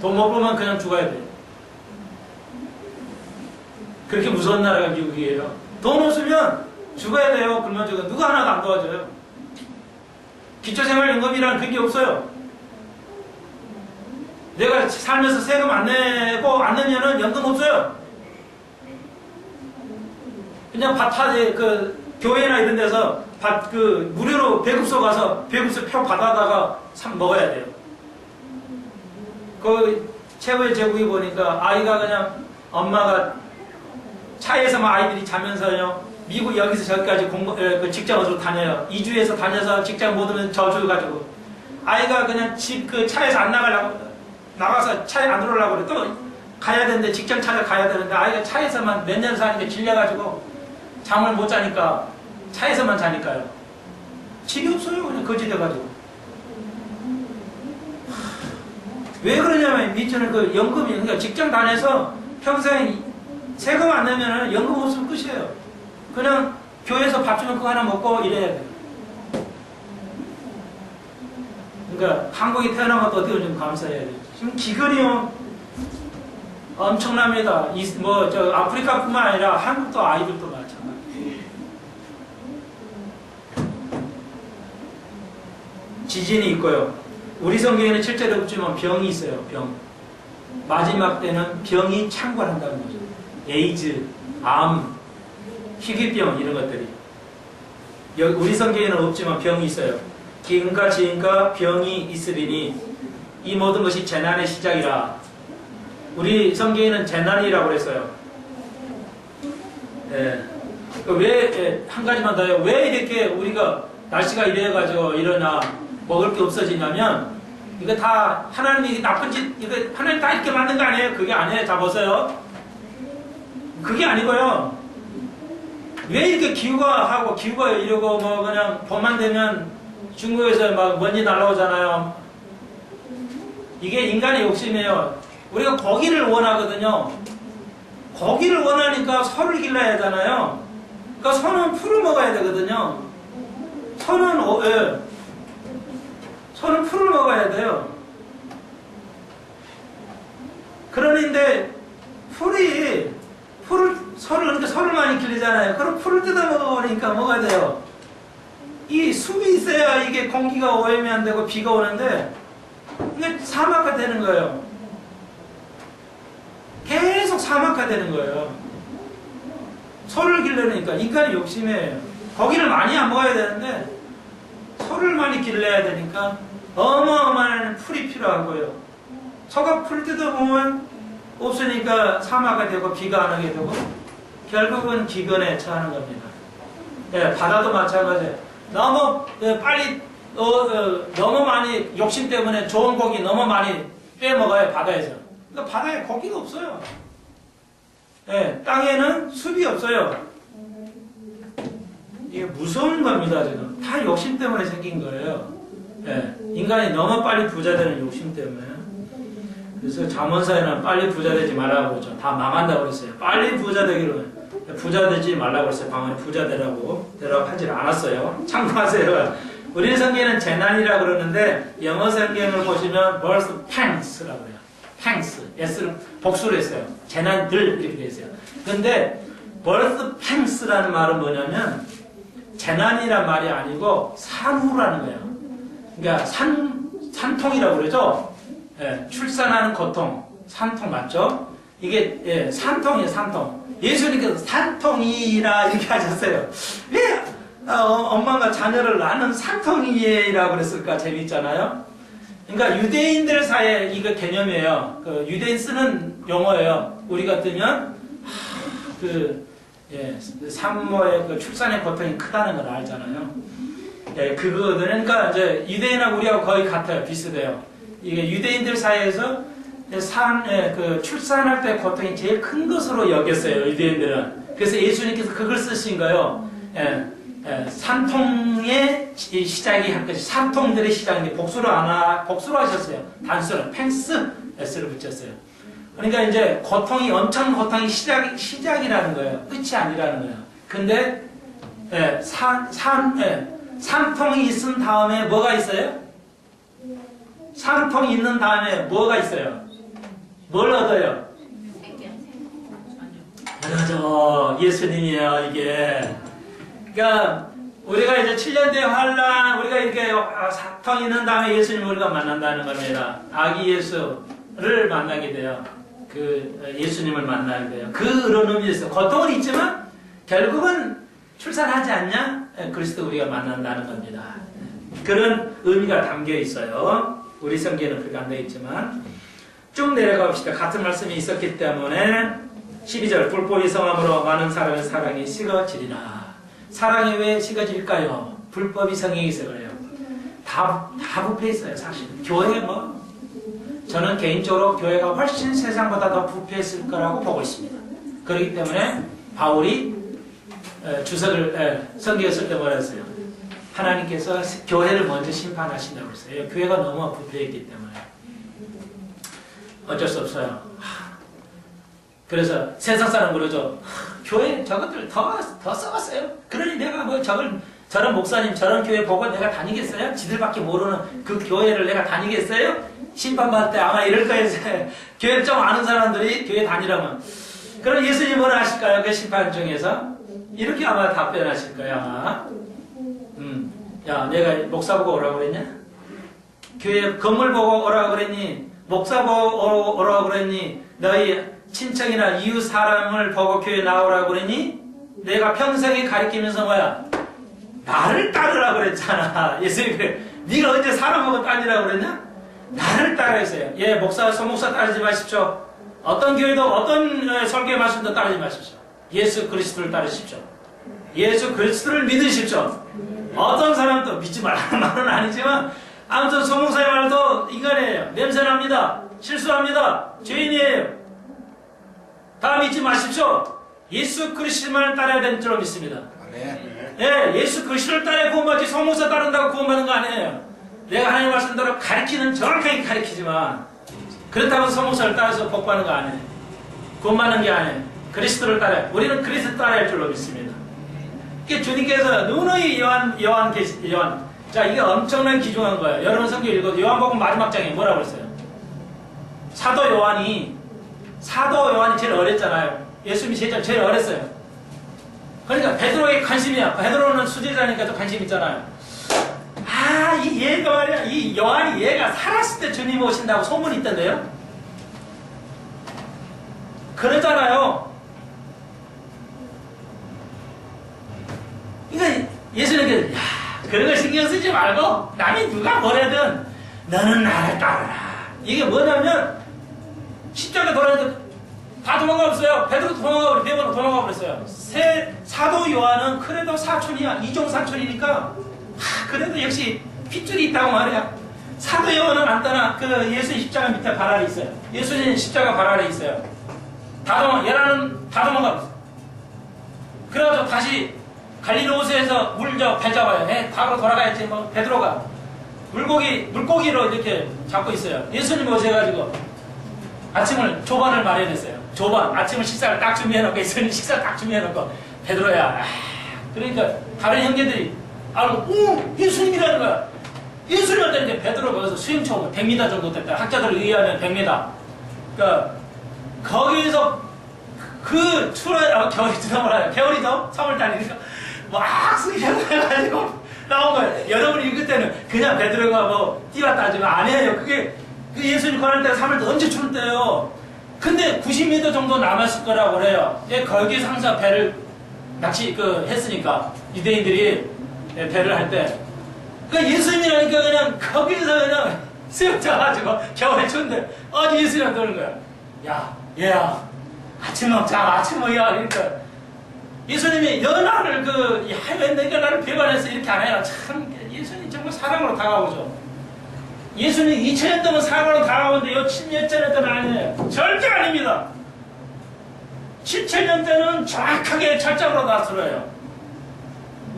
돈 못 벌면 그냥 죽어야 돼. 그렇게 무서운 나라가 미국이에요. 돈 없으면 죽어야 돼요. 굶어 죽어. 누가 하나도 안 도와줘요. 기초생활연금이라는 그게 없어요. 내가 살면서 세금 안 내고 안 내면은 연금 없어요. 그냥 교회나 이런 데서 무료로 배급소 가서 배급소 표 받아다가 먹어야 돼요. 최후의 제국이 보니까 아이가 그냥 엄마가 차에서만 아이들이 자면서요. 미국 여기서 저기까지 직장으로 다녀요. 2주에서 다녀서 직장 못 오면 저주 가지고 아이가 그냥 차에서 안 나가서 차에 안 들어오려고 그래. 또 가야 되는데 직장 찾아가야 되는데 아이가 차에서만 몇 년 사는 게 질려가지고 잠을 못 자니까 차에서만 자니까요. 집이 없어요. 그냥 거지돼가지고. 왜 그러냐면 밑에는 연금이 그러니까 직장 다녀서 평생 세금 안 내면 연금 없으면 끝이에요. 그냥 교회에서 밥 주면 그거 하나 먹고 이래야 돼요. 그러니까 한국에 태어난 것도 어떻게 좀 감사해야 돼요. 지금 기근이요 엄청납니다. 아프리카뿐만 아니라 한국도 아이들도 마찬가지예요. 지진이 있고요. 우리 성경에는 실제로 없지만 병이 있어요. 병. 마지막 때는 병이 창궐한다는 거죠. 에이즈, 암, 희귀병 이런 것들이. 우리 성경에는 없지만 병이 있어요. 기근과 지진과 병이 있으리니 이 모든 것이 재난의 시작이라. 우리 성경에는 재난이라고 그랬어요. 한 가지만 더요. 왜 이렇게 우리가 날씨가 이래가지고 이러나 먹을 게 없어지냐면 이거 다 하나님이 나쁜 짓 이거 하나님 다 이렇게 만든 거 아니에요? 그게 아니에요. 자 보세요. 그게 아니고요. 왜 이렇게 기후가 이러고 그냥 봄만 되면 중국에서 막 먼지 날라오잖아요. 이게 인간의 욕심이에요. 우리가 고기를 원하거든요. 고기를 원하니까 소를 길러야 하잖아요. 그러니까 소는 풀을 먹어야 되거든요. 소는 풀을 먹어야 돼요. 그런데 소를 많이 길리잖아요. 그럼 풀을 뜯어 먹어버리니까 뭐가 돼요? 이 숲이 있어야 이게 공기가 오염이 안 되고 비가 오는데 이게 사막화 되는 거예요. 계속 사막화 되는 거예요. 소를 기르니까 인간이 욕심이에요. 고기를 많이 안 먹어야 되는데 소를 많이 길러야 되니까 어마어마한 풀이 필요하고요. 소가 풀 뜯어보면 없으니까 사막화 되고 비가 안 오게 되고 결국은 기근에 처하는 겁니다. 바다도 마찬가지예요. 너무 빨리 너무 많이 욕심 때문에 좋은 고기 너무 많이 빼먹어요. 바다에서. 그러니까 바다에 고기가 없어요. 땅에는 숲이 없어요. 이게 무서운 겁니다. 지금 다 욕심 때문에 생긴 거예요. 인간이 너무 빨리 부자 되는 욕심 때문에. 그래서 잠언서에는 빨리 부자 되지 말라고 그러죠. 다 망한다고 그랬어요. 빨리 부자 되기로 부자 되지 말라고 그랬어요. 방언에 부자 되라고 하질 않았어요. 참고하세요. 우리 성경에는 재난이라고 그러는데 영어 성경을 보시면 birth pangs라고 해요. pangs, s를 복수로 했어요. 재난들 이렇게 되어 있어요. 그런데 birth pangs라는 말은 뭐냐면 재난이란 말이 아니고 산후라는 거예요. 그러니까 산통이라고 그러죠. 출산하는 고통, 산통 맞죠? 이게 산통이에요. 산통. 예수님께서 산통이라 이렇게 하셨어요. 왜 엄마가 자녀를 낳는 산통이라고 그랬을까? 재밌잖아요. 그러니까 유대인들 사이에 이거 개념이에요. 유대인 쓰는 용어예요. 우리 같으면 산모의 출산의 고통이 크다는 걸 알잖아요. 그거는 그러니까 이제 유대인하고 우리하고 거의 같아요. 비슷해요. 이게 유대인들 사이에서 출산할 때 고통이 제일 큰 것으로 여겼어요. 유대인들은. 그래서 예수님께서 그걸 쓰신 거예요. 산통의 시작이 한 것이 산통들의 시작인데 복수로 하셨어요. 단수로 펜스 s를 붙였어요. 그러니까 이제 엄청 고통이 시작이라는 거예요. 끝이 아니라는 거예요. 근데 산통이 있은 다음에 뭐가 있어요? 산통이 있는 다음에 뭐가 있어요? 뭘 얻어요? 맞아. 예수님이에요, 이게. 그러니까 우리가 이제 7년 대 환란, 우리가 이렇게 사통 있는 다음에 예수님을 우리가 만난다는 겁니다. 아기 예수를 만나게 돼요. 예수님을 만나게 돼요. 그런 의미가 있어요. 고통은 있지만 결국은 출산하지 않냐? 그리스도 우리가 만난다는 겁니다. 그런 의미가 담겨 있어요. 우리 성경에는 그렇게 안 되어 있지만 쭉 내려가 봅시다. 같은 말씀이 있었기 때문에 12절 불법이 성함으로 많은 사람의 사랑이 식어지리라. 사랑이 왜 식어질까요? 불법이 성행해서 그래요. 다 부패 있어요, 사실. 교회 저는 개인적으로 교회가 훨씬 세상보다 더 부패했을 거라고 보고 있습니다. 그렇기 때문에 바울이 주석을 성경에 쓸 때 뭐라 했어요? 하나님께서 교회를 먼저 심판하신다고 했어요. 교회가 너무 부패했기 때문에. 어쩔 수 없어요. 그래서 세상 사람 그러죠. 교회 저것들 더 썩었어요. 그러니 내가 저런 목사님 저런 교회 보고 내가 다니겠어요? 지들밖에 모르는 그 교회를 내가 다니겠어요? 심판받을 때 아마 이럴 거예요. 교회를 좀 아는 사람들이 교회 다니라면. 그럼 예수님 뭐라 하실까요? 그 심판 중에서? 이렇게 아마 답변하실 거예요. 아마. 야, 내가 목사 보고 오라고 그랬냐? 교회 건물 보고 오라고 그랬니? 목사 보고 오라고 그랬니? 너희 친척이나 이웃 사람을 보고 교회 나오라고 그랬니? 내가 평생에 가르치면서 뭐야? 나를 따르라고 그랬잖아. 예수님 그래. 네가 언제 사람 보고 따르라고 그랬냐? 나를 따르세요. 예, 목사, 소목사 따르지 마십시오. 어떤 교회도 어떤 설교 말씀도 따르지 마십시오. 예수 그리스도를 따르십시오. 예수 그리스도를 믿으십시오. 어떤 사람도 믿지 말라는 말은 아니지만 아무튼 소목사의 말도 인간이에요. 냄새납니다. 실수합니다. 죄인이에요. 다 믿지 마십시오. 예수 그리스도만 따라야 되는 줄로 믿습니다. 예, 예수 그리스도를 따라야 구원받지 소목사 따른다고 구원받는 거 아니에요. 내가 하나님 말씀대로 가르치는 정확하게 가르치지만 그렇다고 소목사를 따라서 복받는 거 아니에요. 구원받는 게 아니에요. 그리스도를 따라요. 우리는 그리스도 따라야 할 줄로 믿습니다. 이게 주님께서 누누이 요한. 자, 이게 엄청난 귀중한 거예요. 여러분 성경 읽어도 요한복음 마지막 장에 뭐라고 했어요? 사도 요한이 제일 어렸잖아요. 예수님이 제일 어렸어요. 그러니까 베드로에게 관심이야. 베드로는 수제자니까 좀 관심 있잖아요. 얘가 말이야. 이 요한이 얘가 살았을 때 주님 오신다고 소문이 있던데요. 그러잖아요. 그러니까 예수님께서 그런 거 신경 쓰지 말고 남이 누가 뭐래든 너는 나를 따르라. 이게 뭐냐면 십자가 돌아다니는데 다 도망가 버렸어요. 베드로 도망가 버렸어요. 베드로 도망가 버렸어요. 사도 요한은 그래도 사촌이야. 이종 사촌이니까 그래도 역시 핏줄이 있다고 말이야. 사도 요한은 안 떠나. 예수님 십자가 밑에 발 아래 있어요. 예수님 십자가 발 아래 있어요. 얘라는 다 도망가 버렸어요. 그래가지고 다시 갈릴리 호수에서 배 잡아요. 과거로 돌아가야지. 베드로가 물고기로 이렇게 잡고 있어요. 예수님 오셔가지고 아침을 조반을 마련했어요. 아침을 식사를 딱 준비해놓고 예수님 식사 딱 준비해놓고 베드로야. 그러니까 다른 형제들이 알고 예수님이라는 거야. 예수님 왔다는데 베드로가 거기서 수영처럼 100m 정도 됐다. 학자들 의하면 100m. 그러니까 거기에서 겨울이 지나버려요. 겨울이죠. 3월달이니까 막 수영해가지고 나온 거예요. 여러분이 읽을 때는 그냥 베드로가 뛰었다 하지만 아니에요. 그게 예수님 권할 때가 3월 때 언제 추울 때요. 근데 90m 정도 남았을 거라고 그래요. 거기서 항상 배를 했으니까 유대인들이 배를 할 때. 그러니까 예수님이라니까 그냥 거기서 그냥 수영자가지고 겨울에 추운데 예수님이랑 그러는 거야. 야, 얘야, 아침 먹자, 아침 먹자. 그러니까 예수님이 너나를 내가 나를 배반해서 이렇게 안 해요. 참 예수님 정말 사랑으로 다가오죠. 예수님 2000년 동안 사고로 다가오는데 요 7년 때는 아니에요. 절대 아닙니다. 7,000년 때는 정확하게 철장으로 나서려요.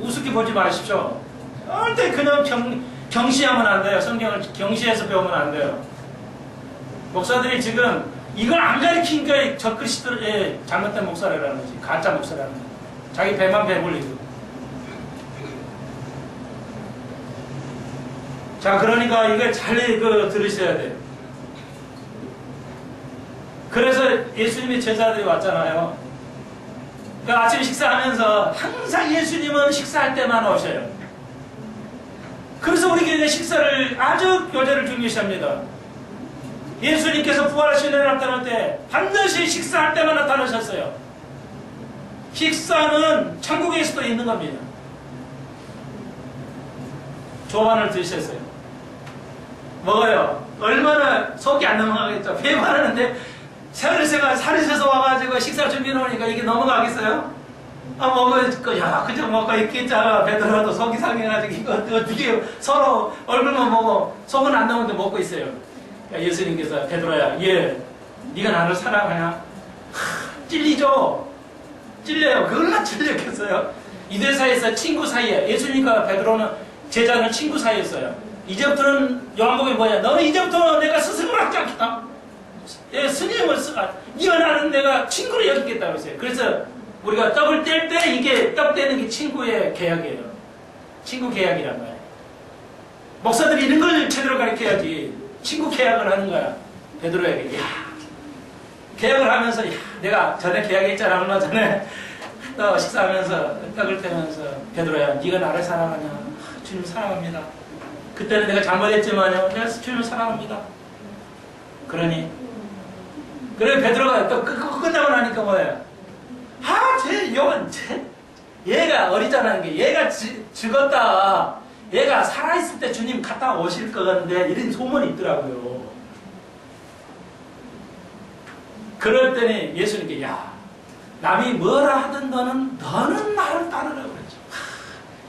우습게 보지 마십시오. 절대 그냥 경시하면 안 돼요. 성경을 경시해서 배우면 안 돼요. 목사들이 지금 이걸 안 가르치니까 저 그리스도의 잘못된 목사라는 거지. 가짜 목사라는 거지. 자기 배만 배불리고. 자, 그러니까 이걸 잘 들으셔야 돼요. 그래서 예수님의 제자들이 왔잖아요. 그러니까 아침 식사하면서 항상 예수님은 식사할 때만 오셔요. 그래서 우리 교회는 식사를 아주 교제를 중요시합니다. 예수님께서 부활하신 날 나타날 때 반드시 식사할 때만 나타나셨어요. 식사는 천국에서도 있는 겁니다. 조반을 드셨어요. 먹어요. 얼마나 속이 안 넘어가겠죠. 배고파하는데 세월세가 살이 셔서 와가지고 식사를 준비해 놓으니까 이게 넘어가겠어요? 아, 먹을 거야. 그저 먹고 있겠자. 베드로도 속이 상해가지고 이거 어떻게 서로 얼굴만 보고 속은 안 나오는데 먹고 있어요. 예수님께서 베드로야, 네가 나를 사랑하냐? 찔리죠. 찔려요. 그걸로 찔렸겠어요. 이대사에서 친구 사이에 예수님과 베드로는 제자는 친구 사이였어요. 이제부터는 요한복음이 뭐냐? 너는 이제부터 내가 스승을 하지 않겠다. 스님을 네가 나는 내가 친구로 여기겠다 그랬어요. 그래서 우리가 떡을 뗄 때 이게 떡 떼는 게 친구의 계약이에요. 친구 계약이란 말이에요. 목사들이 이런 걸 제대로 가르쳐야지. 친구 계약을 하는 거야. 베드로에게. 계약을 하면서 내가 전에 계약했잖아. 얼마 전에 또 식사하면서 떡을 떼면서 베드로야, 네가 나를 사랑하냐? 주님 사랑합니다. 그때는 내가 잘못했지만요. 내가 주님을 사랑합니다. 그러니 그래 베드로가 또 끝나고 나니까 뭐예요? 얘가 어리잖아. 얘가 죽었다. 얘가 살아있을 때 주님 갔다 오실 거건데 이런 소문이 있더라고요. 그럴 때는 예수님께 남이 뭐라 하든 너는 나를 따르라 그랬죠.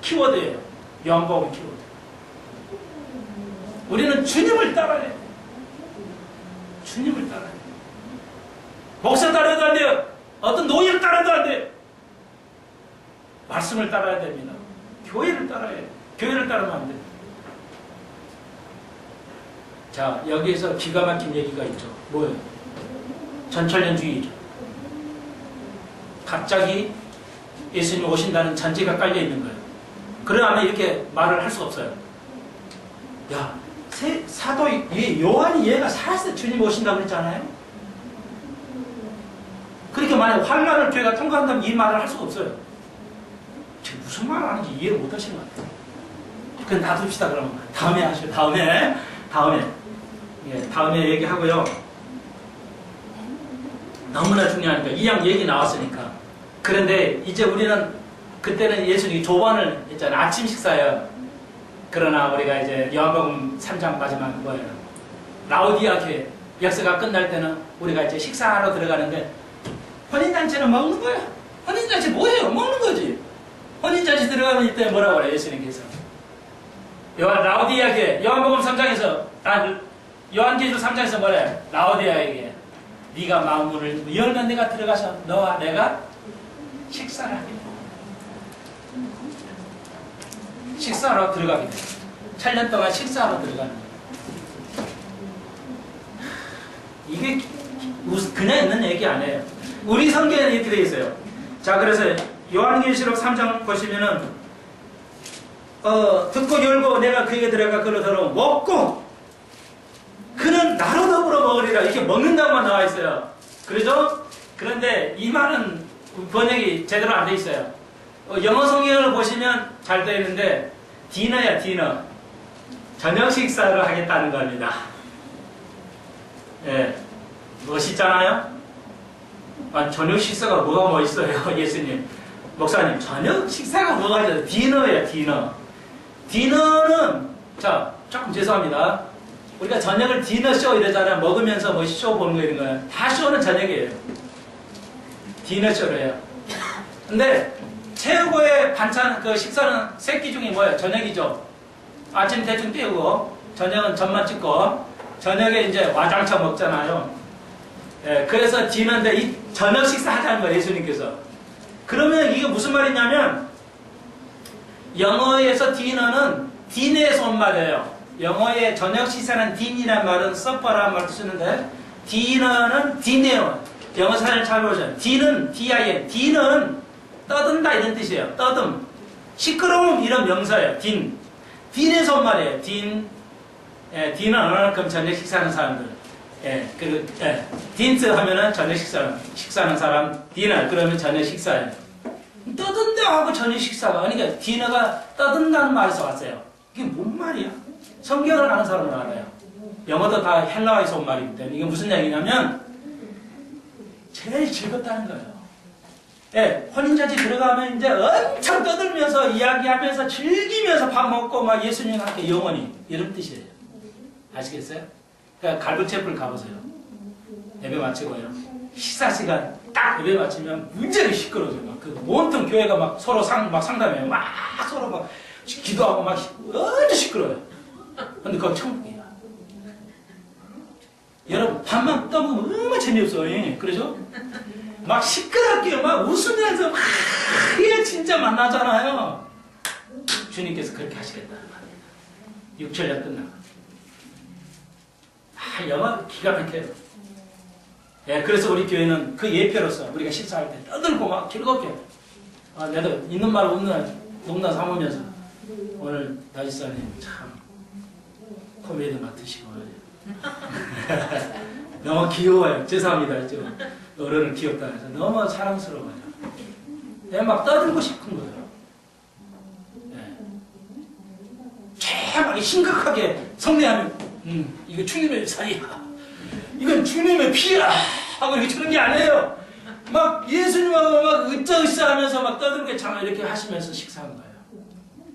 키워드예요. 요한복음 키워드. 우리는 주님을 따라야 돼. 주님을 따라야 돼. 목사 따라도 안 돼요. 어떤 노예를 따라도 안 돼요. 말씀을 따라야 됩니다. 교회를 따라야 돼요. 교회를 따르면 안 돼요. 자, 여기에서 기가 막힌 얘기가 있죠. 뭐예요? 전천년주의죠. 갑자기 예수님 오신다는 전제가 깔려 있는 거예요. 그러면 이렇게 말을 할 수가 없어요. 사도 요한이 얘가 살았을 때 주님 오신다고 그랬잖아요. 그렇게 만약 환란을 교회가 통과한다면 이 말을 할 수가 없어요. 지금 무슨 말을 하는지 이해를 못 하시는 것 같아요. 그럼 놔둡시다. 그러면 다음에 하시죠. 다음에 얘기하고요. 너무나 중요하니까 이양 얘기 나왔으니까. 그런데 이제 우리는 그때는 예수님이 조반을 했잖아요. 아침 식사예요. 그러나 우리가 이제 요한복음 3장 마지막 뭐예요? 라오디아 교회 역사가 끝날 때는 우리가 이제 식사하러 들어가는데 혼인잔치는 먹는 거야. 혼인잔치 뭐예요? 먹는 거지. 혼인잔치 들어가면 이때 뭐라고 그래요? 예수님께서 라오디아 교회 요한복음 3장에서 요한계시록 3장에서 뭐래요? 라오디아에게 네가 마음문을 열면 내가 들어가서 너와 내가 식사를 하겠다. 식사하러 들어가게 돼요. 7년 동안 식사하러 들어가는 거예요. 이게 그냥 있는 얘기 아니에요. 우리 성경에 이렇게 되어 있어요. 자, 그래서 요한계시록 3장 보시면은 듣고 열고 내가 그에게 들어가 그로 들어 먹고 그는 나로 더불어 먹으리라. 이렇게 먹는다고만 나와 있어요. 그러죠? 그런데 이 말은 번역이 제대로 안 돼 있어요. 영어 성경을 보시면 잘 되어 있는데 디너야 디너. 저녁 식사를 하겠다는 겁니다. 멋있잖아요? 저녁 식사가 뭐가 멋있어요? 예수님. 목사님, 저녁 식사가 뭐가 있어요? 디너야 디너. 디너는 조금 죄송합니다. 우리가 저녁을 디너쇼 이러잖아요. 먹으면서 뭐 쇼 보는 거 이런 거예요. 다 쇼는 저녁이에요. 디너쇼를 해요. 근데 최고의 반찬, 식사는 세 끼 중에 뭐예요? 저녁이죠. 아침 대충 때우고 저녁은 점만 찍고 저녁에 이제 와장창 먹잖아요. 예, 그래서 D는데 이 저녁 식사 하자는 거예요, 예수님께서. 그러면 이게 무슨 말이냐면 영어에서 디너는 디너에서 온 말이에요. 영어의 저녁 식사는 딘이란 말은 서퍼라는 말도 쓰는데 디너는 디네어. 영어 사전을 잘 보셔요. D는 D-I-N. D는 떠든다 이런 뜻이에요. 떠듬. 시끄러움 이런 명사예요. 딘. 딘에서 온 말이에요. 딘. 예, 딘은 그럼 저녁 식사하는 사람들. 예, 딘스 하면은 저녁 식사하는 사람. 디너 그러면 저녁 식사예요. 떠든다 하고 저녁 식사가. 그러니까 디너가 떠든다는 말에서 왔어요. 이게 뭔 말이야? 성경을 아는 사람은 알아요. 영어도 다 헬라어에서 온 말이기 때문에 이게 무슨 얘기냐면 제일 즐겁다는 거예요. 예, 혼인잔치 들어가면 이제 엄청 떠들면서 이야기하면서 즐기면서 밥 먹고 막 예수님과 함께 영원히 이런 뜻이에요. 아시겠어요? 그러니까 갈비채플 가보세요. 예배 마치고요. 식사 시간 딱 예배 마치면 문제는 시끄러워져요. 막 그 온통 교회가 막 서로 상담해요. 막 서로 막 기도하고 막 완전 시끄러워요. 근데 그건 천국이야. 여러분 밥만 떠먹으면 얼마나 재미없어요. 그러죠? 막 시끄럽게 막 웃으면서 막 이게 진짜 만나잖아요. 주님께서 그렇게 하시겠다. 6절에 끝나고. 영화 기가 막혀요. 예, 그래서 우리 교회는 그 예표로서 우리가 식사할 때 떠들고 막 즐겁게. 내가 있는 말 없는 농담 삼으면서 오늘 다윗사님 참 코미디 맡으시고 너무 귀여워요. 죄송합니다. 좀 어른을 귀엽다 해서 너무 사랑스러워요. 내가 막 떠들고 싶은 거예요. 예. 막 심각하게 성례하면 이거 주님의 살이야. 이건 주님의 피야. 하고 이렇게 주는 게 아니에요. 막 예수님하고 막 으쌰으쌰 하면서 막 떠들게 참 이렇게 하시면서 식사한 거예요.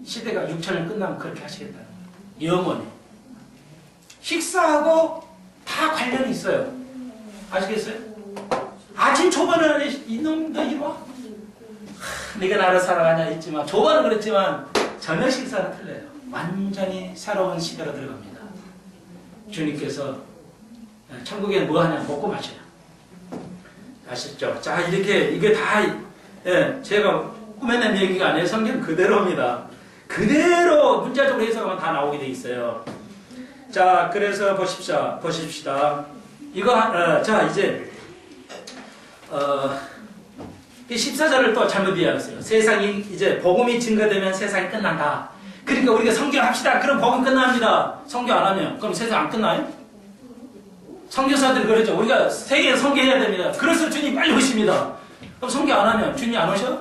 시대가 6천년 끝나면 그렇게 하시겠다는 거예요. 영원히. 식사하고 다 관련이 있어요. 아시겠어요? 아침 초반에 이놈들 이봐. 네가 나를 사랑하냐 했지만 초반은 그랬지만 저녁 식사는 틀려요. 완전히 새로운 시대로 들어갑니다. 주님께서 천국에 뭐 하냐 먹고 마셔요. 아시죠? 자 이렇게 이게 다 제가 꾸며낸 얘기가 아니에요. 성경 그대로입니다. 그대로 문자적으로 해석하면 다 나오게 돼 있어요. 자 그래서 보십시다. 이거 자 이제 14절을 또 잘못 이해했어요. 세상이 이제 복음이 증거되면 세상이 끝난다. 그러니까 우리가 성경합시다. 그럼 복음 끝납니다. 성경 안 하면 그럼 세상 안 끝나요? 선교사들이 그러죠. 우리가 세계에 선교해야 됩니다. 그래서 주님 빨리 오십니다. 그럼 선교 안 하면 주님 안 오셔?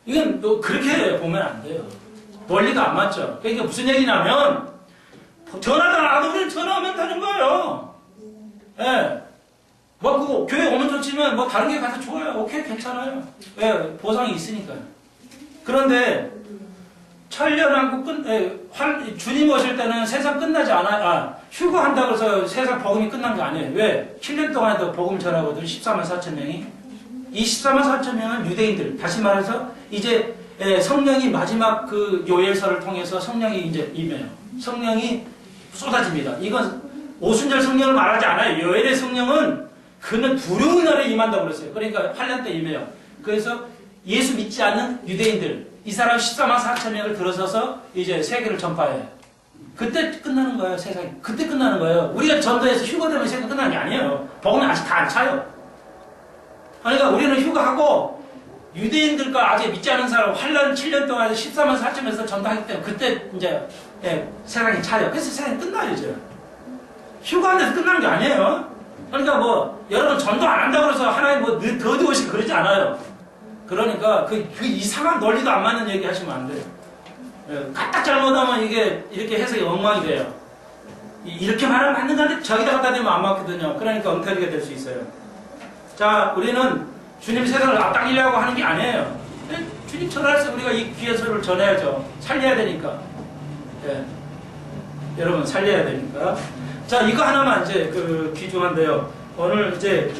이건 또 그렇게 보면 안 돼요. 원리가 안 맞죠. 그러니까 무슨 얘기냐면 전화도 안 하고 우리는 전화하면 되는 거예요. 예. 뭐 그거 교회 오면 좋지만 뭐 다른 게 가서 좋아요. 오케이 괜찮아요. 예, 보상이 있으니까요. 그런데 천년왕국 주님 오실 때는 세상 끝나지 않아요. 휴거한다고 해서 세상 복음이 끝난 게 아니에요. 왜? 7년 동안에도 복음 전하거든. 14만 4천 명이. 이 14만 4천 명은 유대인들. 다시 말해서 이제 성령이 마지막 그 요엘서를 통해서 성령이 이제 임해요. 성령이 쏟아집니다. 이건 오순절 성령을 말하지 않아요. 요엘의 성령은 그는 두려운 날에 임한다고 그랬어요. 그러니까 8년 때 임해요. 그래서 예수 믿지 않는 유대인들 이 사람 14만 4천 명을 들어서서 이제 세계를 전파해요. 그때 끝나는 거예요, 세상이. 그때 끝나는 거예요. 우리가 전도해서 휴거되면 세상 끝나는 게 아니에요. 복음은 아직 다 안 차요. 그러니까 우리는 휴거하고 유대인들과 아직 믿지 않은 사람 8년, 7년 동안 14만 4천에서 전도하기 때문에 그때 이제 세상이 차요. 그래서 세상이 끝나요, 이제. 휴거한 데서 끝나는 게 아니에요. 그러니까 뭐 여러분 전도 안 한다고 해서 하나님 뭐 더디 오시고 그러지 않아요. 그러니까 그 이상한 논리도 안 맞는 얘기 하시면 안 돼요. 까딱 잘못하면 이게 이렇게 해석이 엉망이 돼요. 이렇게 말하면 맞는 건데 저기다 갖다 대면 안 맞거든요. 그러니까 엉터리가 될 수 있어요. 자, 우리는 주님 세상을 앞당기려고 하는 게 아니에요. 주님 전할때 우리가 이 귀한 소리를 전해야죠. 살려야 되니까. 여러분 살려야 되니까. 자, 이거 하나만 이제 귀중한데요. 오늘 이제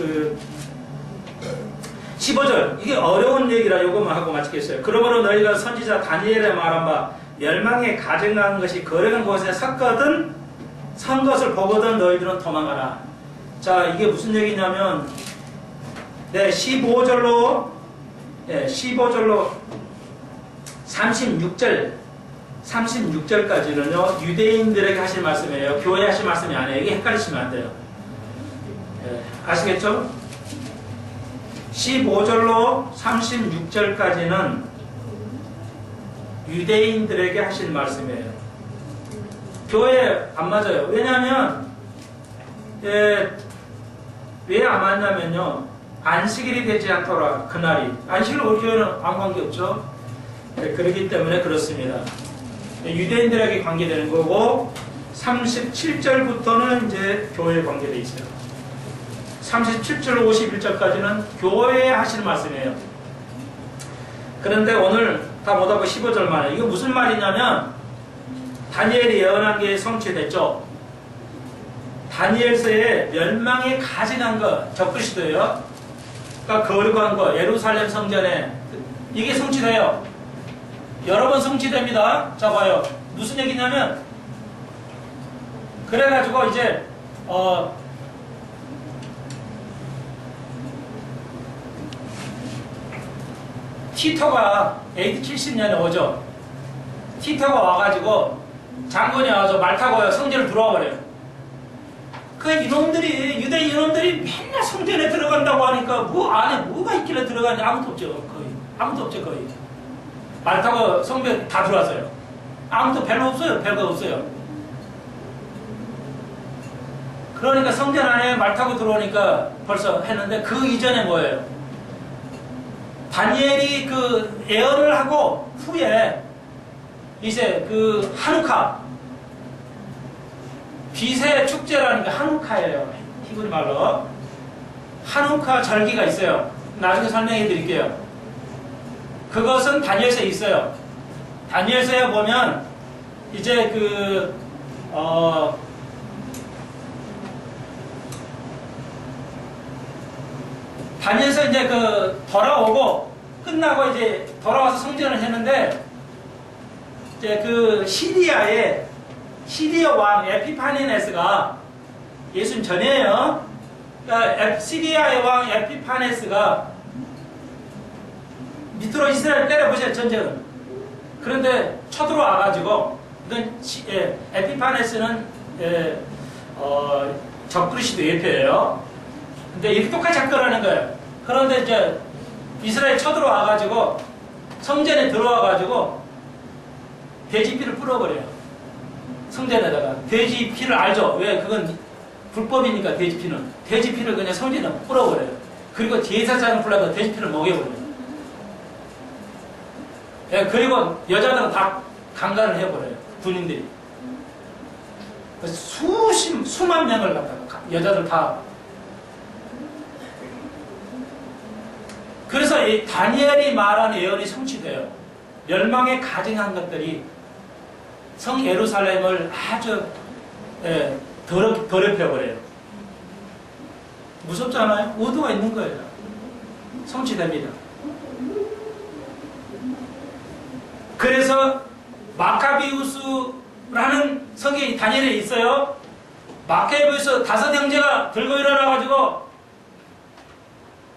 15절 이게 어려운 얘기라 요것만 하고 마치겠어요. 그러므로 너희가 선지자 다니엘의 말한 바 멸망에 가증한 것이 거룩한 곳에 섰거든 선 것을 보거든 너희들은 도망가라. 자, 이게 무슨 얘기냐면 15절로 36절까지는요 유대인들에게 하실 말씀이에요. 교회에 하실 말씀이 아니에요. 이게 헷갈리시면 안 돼요. 아시겠죠? 15절로 36절까지는 유대인들에게 하실 말씀이에요. 교회에 안 맞아요. 왜냐하면 왜 안 맞냐면요, 안식일이 되지 않더라 그날이. 안식일 우리 교회는 아무 관계없죠. 그렇기 때문에 그렇습니다. 유대인들에게 관계되는 거고 37절부터는 이제 교회에 관계되어 있어요. 37절 51절까지는 교회에 하시는 말씀이에요. 그런데 오늘 다 못하고 15절만 해요. 이거 무슨 말이냐면 다니엘이 예언한 게 성취됐죠. 다니엘서에 멸망에 가증한 거 적그리스도예요. 그러니까 거룩한 거 예루살렘 성전에 이게 성취돼요. 여러 번 성취됩니다. 자 봐요. 무슨 얘기냐면 그래가지고 이제 티토가 AD 70년에 오죠. 티토가 와가지고 장군이 와서 말 타고 성전을 들어와 버려요. 그 이놈들이 유대인 이놈들이 맨날 성전에 들어간다고 하니까 뭐 안에 뭐가 있길래 들어가는지 아무도 없죠. 거의 아무도 없죠. 거의 말 타고 성전 다 들어왔어요. 아무도 별로 없어요. 별거 없어요. 그러니까 성전 안에 말 타고 들어오니까 벌써 했는데 그 이전에 뭐예요? 다니엘이 그 예언을 하고 후에 이제 그 하누카 빛의 축제라는 게 하누카예요. 히브리 말로 하누카 절기가 있어요. 나중에 설명해 드릴게요. 그것은 다니엘서에 있어요. 다니엘서에 보면 이제 다니엘서 이제 돌아오고 끝나고 이제 돌아와서 성전을 했는데 이제 시리아 왕 에피파네스가 예수님 전이에요. 그러니까 시리아의 왕 에피파네스가 밑으로 이스라엘 때려보세요. 전쟁은. 그런데 쳐들어와가지고 에피파네스는 적그리스도 예표예요. 근데 이렇게 똑같이 작전하는 거예요. 그런데 이제 이스라엘 쳐들어와가지고 성전에 들어와가지고 돼지 피를 뿌려버려요. 성전에다가 돼지 피를 알죠? 왜? 그건 불법이니까 돼지 피는. 돼지 피를 그냥 성전에 뿌려버려요. 그리고 제사장을 불러서 돼지 피를 먹여버려요. 예, 그리고 여자들은 다 강간을 해버려요. 군인들이. 수만 명을 갖다가 여자들 다. 그래서 이 다니엘이 말한 예언이 성취돼요. 멸망에 가증한 것들이 성 예루살렘을 아주 더럽혀버려요. 무섭지 않아요? 의도가 있는 거예요. 성취됩니다. 그래서 마카비우스라는 성이 다니엘에 있어요. 마카비우스 5 형제가 들고 일어나가지고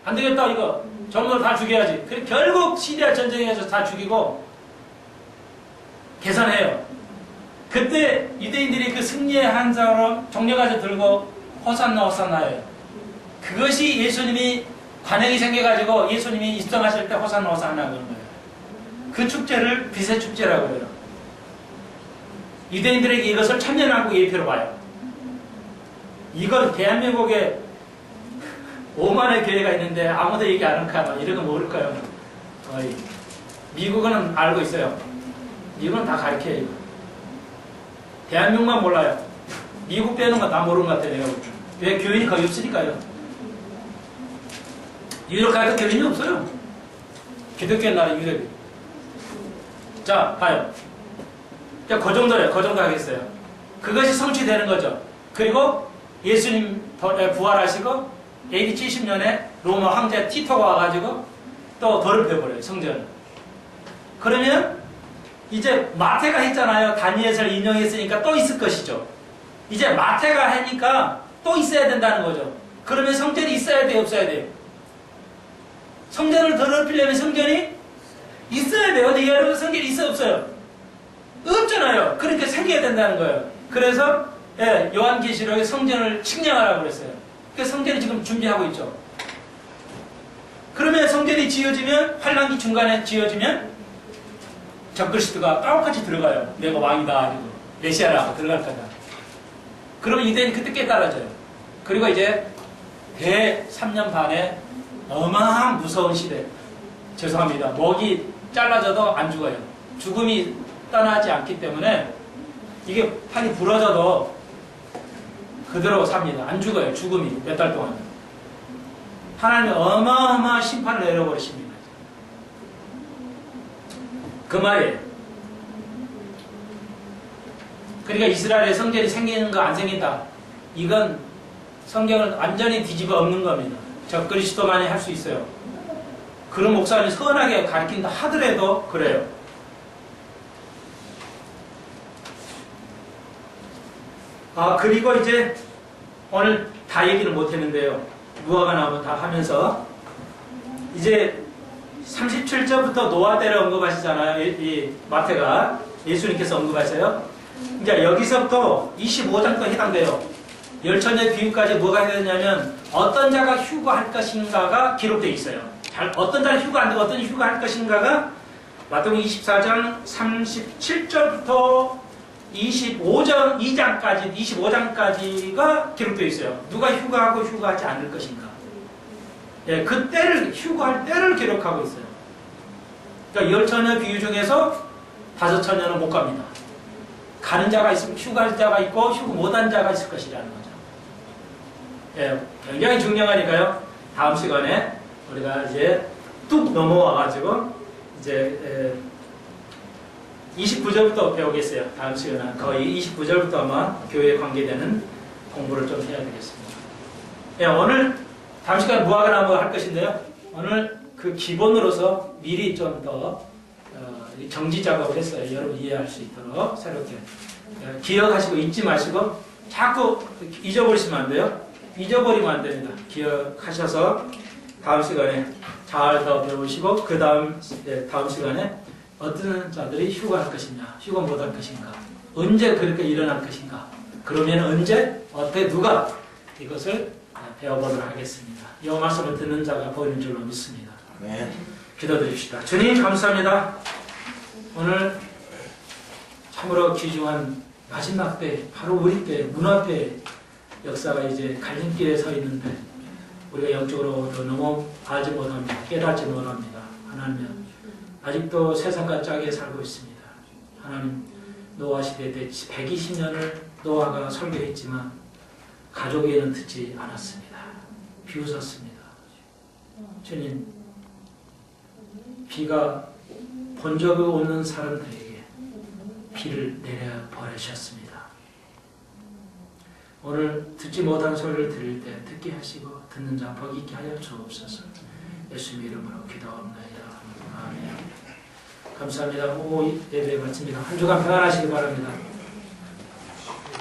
안 되겠다 이거 전부 다 죽여야지. 그래 결국 시리아 전쟁에서 다 죽이고 계산해요. 그때 유대인들이 그 승리의 한자로 종려가지고 들고 호산나 호산나예요. 그것이 예수님이 관행이 생겨가지고 예수님이 입성하실 때 호산나 호산나 그런 거예요. 그 축제를 빛의 축제라고 해요. 유대인들에게 이것을 천년왕국 예표로 봐요. 이건 대한민국에 5만의 교회가 있는데 아무도 얘기 안 할까? 이런 거 모를까요? 미국은 알고 있어요. 이건 다 가르쳐요. 이거. 대한민국만 몰라요. 미국 빼는 건 다 모르는 것 같아요. 내가 볼 줄. 왜? 교인이 거의 없으니까요. 유럽 가도 교인이 없어요. 기독교 나라 유럽이. 자, 봐요. 그 정도래요. 그 정도 하겠어요. 그것이 성취되는 거죠. 그리고 예수님 부활하시고 AD 70년에 로마 황제 티토가 와가지고 또 더럽혀버려요. 성전을. 그러면 이제 마태가 했잖아요. 다니엘서를 인용했으니까 또 있을 것이죠. 이제 마태가 하니까 또 있어야 된다는 거죠. 그러면 성전이 있어야 돼요, 없어야 돼요? 성전을 더 넓히려면 성전이 있어야 돼요. 근데 여러분 성전이 있어요, 없어요? 없잖아요. 그러니까 생겨야 된다는 거예요. 그래서 요한계시록에 성전을 측량하라고 그랬어요. 그래서 성전이 지금 준비하고 있죠. 그러면 성전이 지어지면 환란기 중간에 지어지면 적그리스도가 똑같이 들어가요. 내가 왕이다. 메시아라고 들어갈 거다. 그러면 유대인이 그때 깨달아져요. 그리고 이제 대 3년 반에 어마어마한 무서운 시대. 죄송합니다. 목이 잘라져도 안 죽어요. 죽음이 떠나지 않기 때문에 이게 판이 부러져도 그대로 삽니다. 안 죽어요. 죽음이 몇 달 동안. 하나님이 어마어마한 심판을 내려버리십니다. 그 말이에요. 그러니까 이스라엘의 성전이 생기는 거 안 생긴다. 이건 성경을 완전히 뒤집어 엎는 겁니다. 적그리스도만이 할 수 있어요. 그런 목사님 선하게 가르친다 하더라도 그래요. 그리고 이제 오늘 다 얘기를 못했는데요. 무화과 나무 다 하면서 이제 37절부터 노아 때를 언급하시잖아요. 이 마태가 예수님께서 언급하세요. 이제 여기서부터 25장도 해당돼요. 열처녀 비유까지 뭐가 해야 되냐면 어떤 자가 휴거할 것인가가 기록되어 있어요. 어떤 자는 휴거 안 되고 어떤 휴거할 것인가가 마태복음 24장 37절부터 25장까지가 기록되어 있어요. 누가 휴거하고 휴거하지 않을 것인가. 예, 그 때를, 휴거할 때를 기록하고 있어요. 그러니까 열처녀 비유 중에서 5처녀는 못 갑니다. 가는 자가 있으면 휴거할 자가 있고 휴거 못한 자가 있을 것이라는 거죠. 예, 굉장히 중요하니까요. 다음 시간에 우리가 이제 뚝 넘어와가지고 이제 29절부터 배우겠어요. 다음 시간에 거의 29절부터 아마 교회에 관계되는 공부를 좀 해야 되겠습니다. 예, 오늘 다음 시간에 무화과 나무 할 것인데요. 오늘 그 기본으로서 미리 좀 더 정지 작업을 했어요. 여러분 이해할 수 있도록 새롭게 기억하시고 잊지 마시고 자꾸 잊어버리시면 안 돼요. 잊어버리면 안 됩니다. 기억하셔서 다음 시간에 잘 더 배우시고 그 다음 시간에 어떤 자들이 휴거할 것이냐, 휴거 못할 것인가, 언제 그렇게 일어날 것인가, 그러면 언제, 어떻게, 누가 이것을 배워보도록 하겠습니다. 이 말씀을 듣는 자가 보이는 줄로 믿습니다. 네. 기도드립시다. 주님 감사합니다. 오늘 참으로 귀중한 마지막 때, 바로 우리 때, 문 앞에 역사가 이제 갈림길에 서 있는데 우리가 영적으로 너무 알지 못합니다. 깨닫지 못합니다. 하나님 아직도 세상과 짝에 살고 있습니다. 하나님 노아 시대 때 120년을 노아가 설교했지만 가족에는 듣지 않았습니다. 비웃었습니다. 주님 비가 본 적이 없는 사람들에게 비를 내려 버리셨습니다. 오늘 듣지 못한 소리를 들을 때 듣게 하시고 듣는 자 복 있게 하여 주옵소서. 예수님 이름으로 기도합니다. 아멘. 감사합니다. 오 예배 마칩니다. 한 주간 평안하시기 바랍니다.